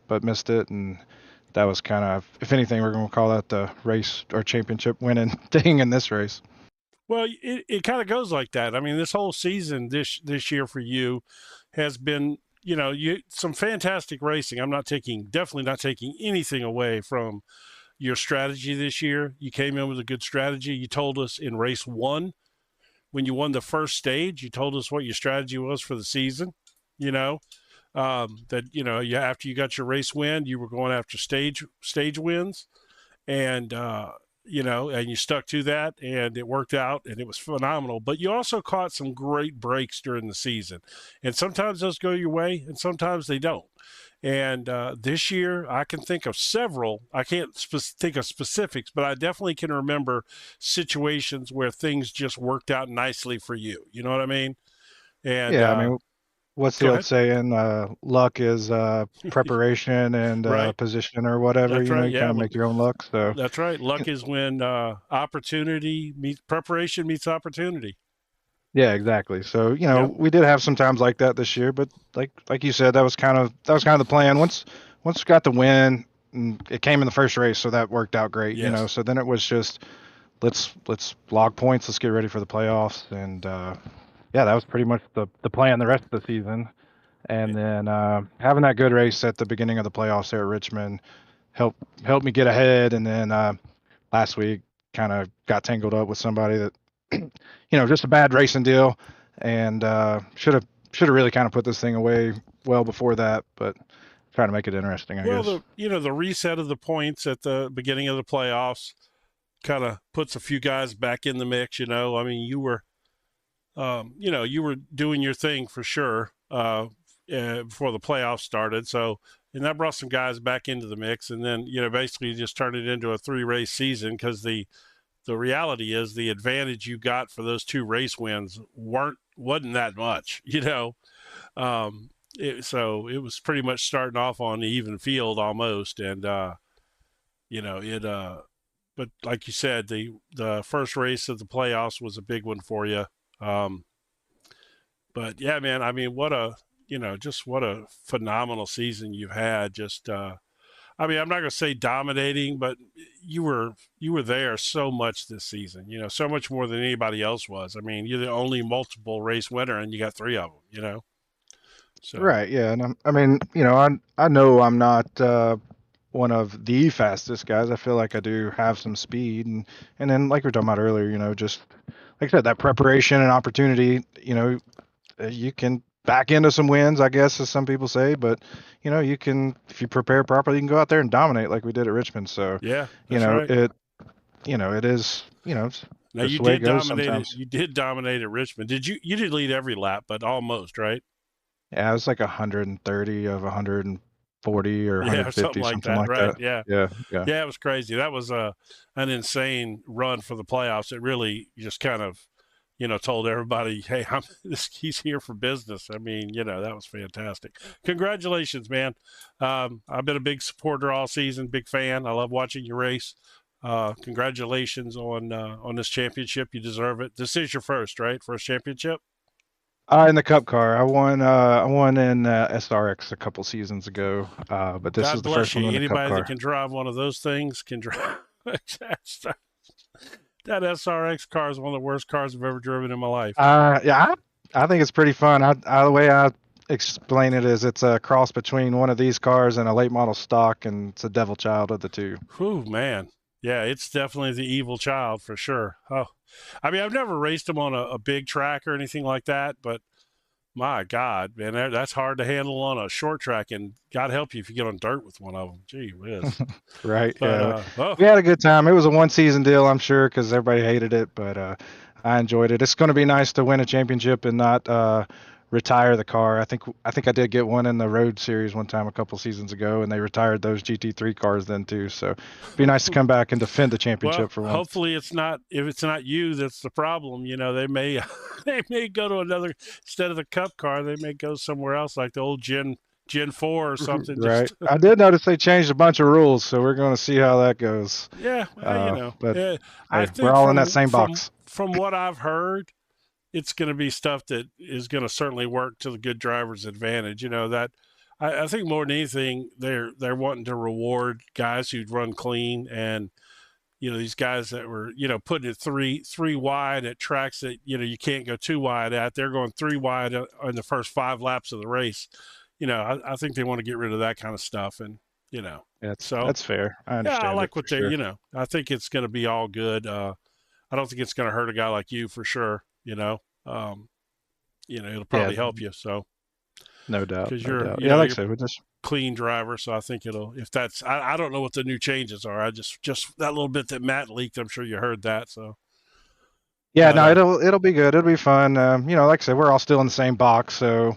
and that was kind of, if anything, we're going to call that the race or championship winning thing in this race. Well, it kind of goes like that. I mean, this whole season this year for you has been, some fantastic racing. I'm definitely not taking anything away from your strategy this year. You came in with a good strategy. You told us in race 1, when you won the first stage, you told us what your strategy was for the season, that, after you got your race win, you were going after stage wins, and, and you stuck to that, and it worked out, and it was phenomenal. But you also caught some great breaks during the season, and sometimes those go your way, and sometimes they don't. And this year, I can think of several. I can't think of specifics, but I definitely can remember situations where things just worked out nicely for you. You know what I mean? And yeah, I mean, what's the old saying? Luck is preparation and right. position or whatever. That's right. You kind of make your own luck. So that's right. Luck is when opportunity meets preparation meets opportunity. Yeah, exactly. So, we did have some times like that this year, but like you said, that was kind of the plan. Once we got the win, and it came in the first race, so that worked out great, yes. So then it was just let's log points, let's get ready for the playoffs, and that was pretty much the plan the rest of the season. And then having that good race at the beginning of the playoffs there at Richmond helped me get ahead, and then last week kind of got tangled up with somebody that just a bad racing deal, and should have really kind of put this thing away well before that, but trying to make it interesting, I guess. The reset of the points at the beginning of the playoffs kind of puts a few guys back in the mix. I mean, you were doing your thing for sure before the playoffs started. So, and that brought some guys back into the mix, and then basically just turned it into a 3-race season, because the reality is the advantage you got for those 2 race wins wasn't that much, so it was pretty much starting off on the even field almost. And, but like you said, the first race of the playoffs was a big one for you. But yeah, man, I mean, what a phenomenal season you've had. I'm not going to say dominating, but you were there so much this season, so much more than anybody else was. I mean, you're the only multiple race winner, and you got 3 of them, So. Right. Yeah. And I mean, I know I'm not one of the fastest guys. I feel like I do have some speed, and then like we were talking about earlier, just like I said, that preparation and opportunity, you can back into some wins, I guess, as some people say, but you can, if you prepare properly, you can go out there and dominate like we did at Richmond. So yeah, right. It is, now you did dominate. You did dominate at Richmond. You did lead every lap, but almost, right? Yeah, it was like 130 of 140 or 150, something like right? that. Yeah, it was crazy. That was an insane run for the playoffs. It really just kind of, told everybody, hey, he's here for business. I mean, that was fantastic. Congratulations, man. I've been a big supporter all season, big fan. I love watching you race. Congratulations on this championship. You deserve it. This is your first, right? First championship? In the Cup car. I won in SRX a couple seasons ago, but this is the first one in the Cup car. Anybody that can drive one of those things can drive. That SRX car is one of the worst cars I've ever driven in my life. I think it's pretty fun. The way I explain it is it's a cross between one of these cars and a late model stock, and it's a devil child of the two. Whew, man. Yeah, it's definitely the evil child for sure. Oh, I mean, I've never raced them on a big track or anything like that, but my God, man, that's hard to handle on a short track, and God help you if you get on dirt with one of them. Gee whiz. Right. But, yeah. We had a good time. It was a 1-season deal, I'm sure, because everybody hated it, but I enjoyed it. It's going to be nice to win a championship and not retire the car. I think I did get one in the Road Series one time a couple seasons ago, and they retired those GT3 cars then too. So it'd be nice to come back and defend the championship for once. Hopefully if it's not you that's the problem, they may go to another, instead of the Cup car, they may go somewhere else, like the old Gen 4 or something. Right. I did notice they changed a bunch of rules, so we're going to see how that goes. Yeah, but I think we're all in that same box. From what I've heard, it's going to be stuff that is going to certainly work to the good driver's advantage. That I think more than anything, they're wanting to reward guys who run clean, and these guys that were putting it three wide at tracks that you can't go too wide at. They're going 3 wide on the first 5 laps of the race. I think they want to get rid of that kind of stuff, and that's fair. I understand. Yeah, I like what they sure. I think it's going to be all good. I don't think it's going to hurt a guy like you for sure. It'll probably help you. So no doubt, because no you're doubt. you know, like I you're said, we just clean driver, so I think if that's I don't know what the new changes are. I just that little bit that Matt leaked, I'm sure you heard that. So yeah, no, it'll be good. It'll be fun. Like I said, we're all still in the same box, so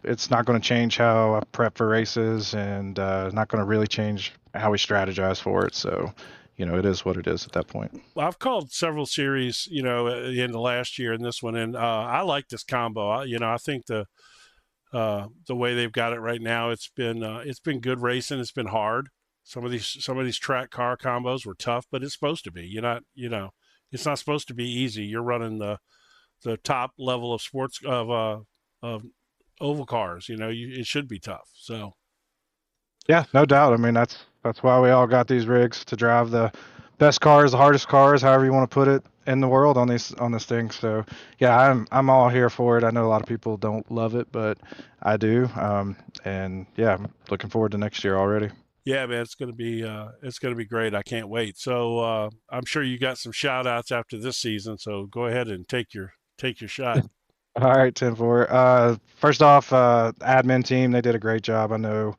it's not going to change how I prep for races, and not going to really change how we strategize for it. So it is what it is at that point. Well, I've called several series, at the end of last year and this one, and I like this combo. I think the way they've got it right now, it's been good racing. It's been hard. Some of these track car combos were tough, but it's supposed to be. It's not supposed to be easy. You're running the top level of sports of oval cars. It should be tough. So yeah, no doubt. I mean, that's why we all got these rigs, to drive the best cars, the hardest cars, however you want to put it, in the world on this thing. So yeah, I'm all here for it. I know a lot of people don't love it, but I do. And yeah, I'm looking forward to next year already. Yeah, man, it's gonna be great. I can't wait. So I'm sure you got some shout outs after this season. So go ahead and take your shot. All right, 10-4. First off, admin team, they did a great job. I know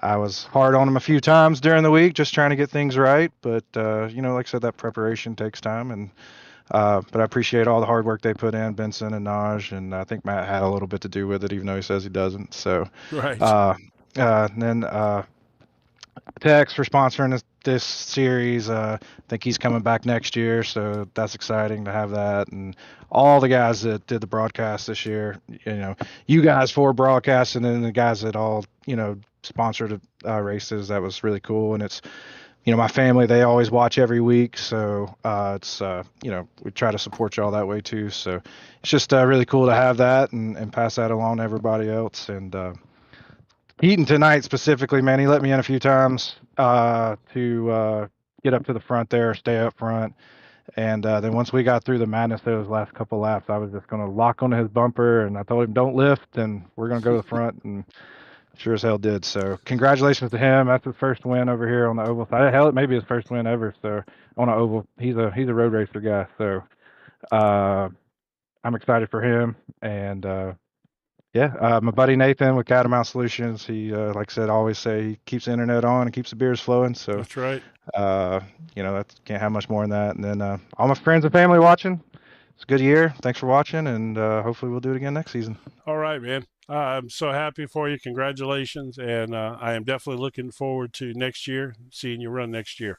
I was hard on them a few times during the week, just trying to get things right. But like I said, that preparation takes time, and but I appreciate all the hard work they put in, Benson and Naj, and I think Matt had a little bit to do with it, even though he says he doesn't. So right. And then Tex for sponsoring this series. I think he's coming back next year, so that's exciting to have that. And all the guys that did the broadcast this year, you guys for broadcasting, and the guys that all sponsored races. That was really cool. And it's my family, they always watch every week, so it's we try to support y'all that way too. So it's just really cool to have that and pass that along to everybody else. And Heaton tonight specifically, man, he let me in a few times to get up to the front there, stay up front. And then once we got through the madness those last couple laps, I was just going to lock onto his bumper, and I told him, don't lift, and we're going to go to the front, and sure as hell did. So congratulations to him. That's his first win over here on the oval side. Hell, it may be his first win ever. So on an oval, he's a road racer guy. So I'm excited for him. And my buddy Nathan with Catamount Solutions, he like I said, always say he keeps the internet on and keeps the beers flowing. So that's right. That can't have much more than that. And then all my friends and family watching. It's a good year. Thanks for watching, and hopefully we'll do it again next season. All right, man. I'm so happy for you. Congratulations. And I am definitely looking forward to next year, seeing you run next year.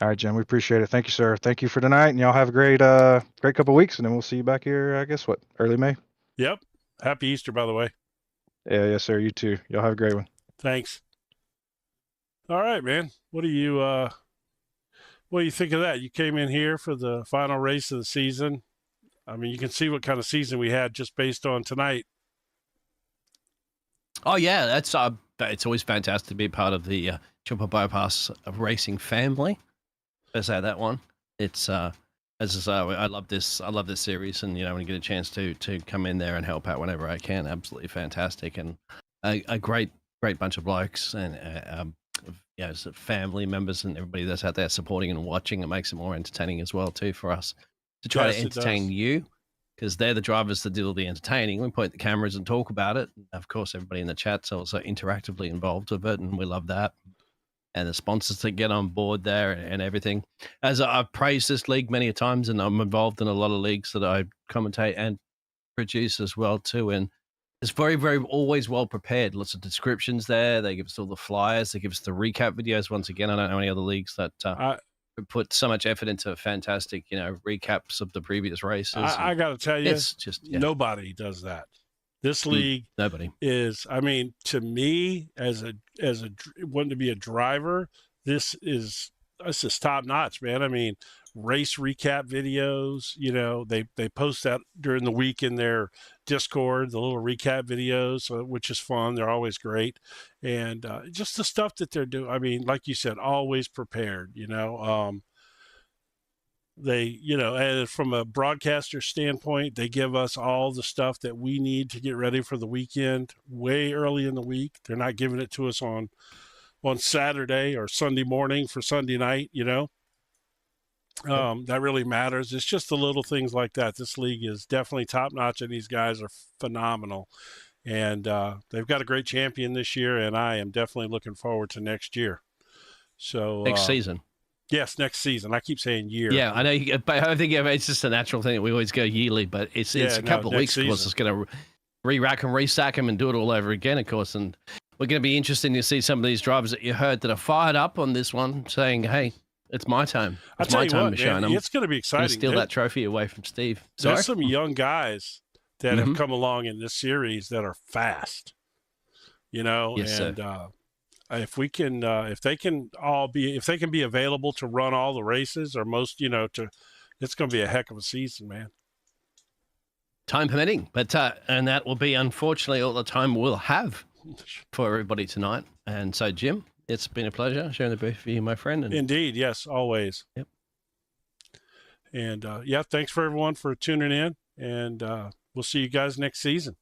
All right, Jim, we appreciate it. Thank you, sir. Thank you for tonight, and y'all have a great couple of weeks, and then we'll see you back here, I guess, early May? Yep. Happy Easter, by the way. Yeah, yes, sir. You too. Y'all have a great one. Thanks. All right, man. What do you think of that? You came in here for the final race of the season. I mean, you can see what kind of season we had just based on tonight. Oh yeah, that's it's always fantastic to be part of the Triple Bypass Racing family. I say that one. It's as I say, I love this series, and when you get a chance to come in there and help out whenever I can, absolutely fantastic, and a great bunch of blokes, and family members and everybody that's out there supporting and watching. It makes it more entertaining as well too for us to try to entertain you, because they're the drivers that do all the entertaining. We point the cameras and talk about it. Of course, everybody in the chat's also interactively involved with it, and we love that. And the sponsors that get on board there and everything. As I've praised this league many a times, and I'm involved in a lot of leagues that I commentate and produce as well too. And it's very, very always well prepared. Lots of descriptions there. They give us all the flyers. They give us the recap videos. Once again, I don't know any other leagues that put so much effort into fantastic, recaps of the previous races. I got to tell you, it's just nobody does that. This league is, I mean, to me, as a wanting to be a driver, this is top notch, man. I mean, race recap videos. You know, they post that during the week in their Discord, the little recap videos, which is fun. They're always great. And just the stuff that they're doing. I mean, like you said, always prepared, you know. They, you know, and from a broadcaster standpoint, they give us all the stuff that we need to get ready for the weekend way early in the week. They're not giving it to us on Saturday or Sunday morning for Sunday night, you know. That really matters. It's just the little things like that. This league is definitely top notch, and these guys are phenomenal. And they've got a great champion this year, and I am definitely looking forward to next year. So next season. Yes, next season. I keep saying year. Yeah, I know, but I think it's just a natural thing that we always go yearly, but it's a couple of weeks, of course. It's going to re-rack and re-stack them and do it all over again, of course. And we're going to be interested to see some of these drivers that you heard that are fired up on this one, saying, "Hey, it's my time. It's my time to shine." It's going to be exciting. Steal that trophy away from Steve. There's some young guys that have come along in this series that are fast. You know, yes, and if we can, if they can be available to run all the races or most, you know, it's going to be a heck of a season, man. Time permitting, but and that will be unfortunately all the time we'll have for everybody tonight. And so, Jim, it's been a pleasure sharing the booth with you, my friend. And indeed, yes, always. Yep. And thanks for everyone for tuning in, and we'll see you guys next season.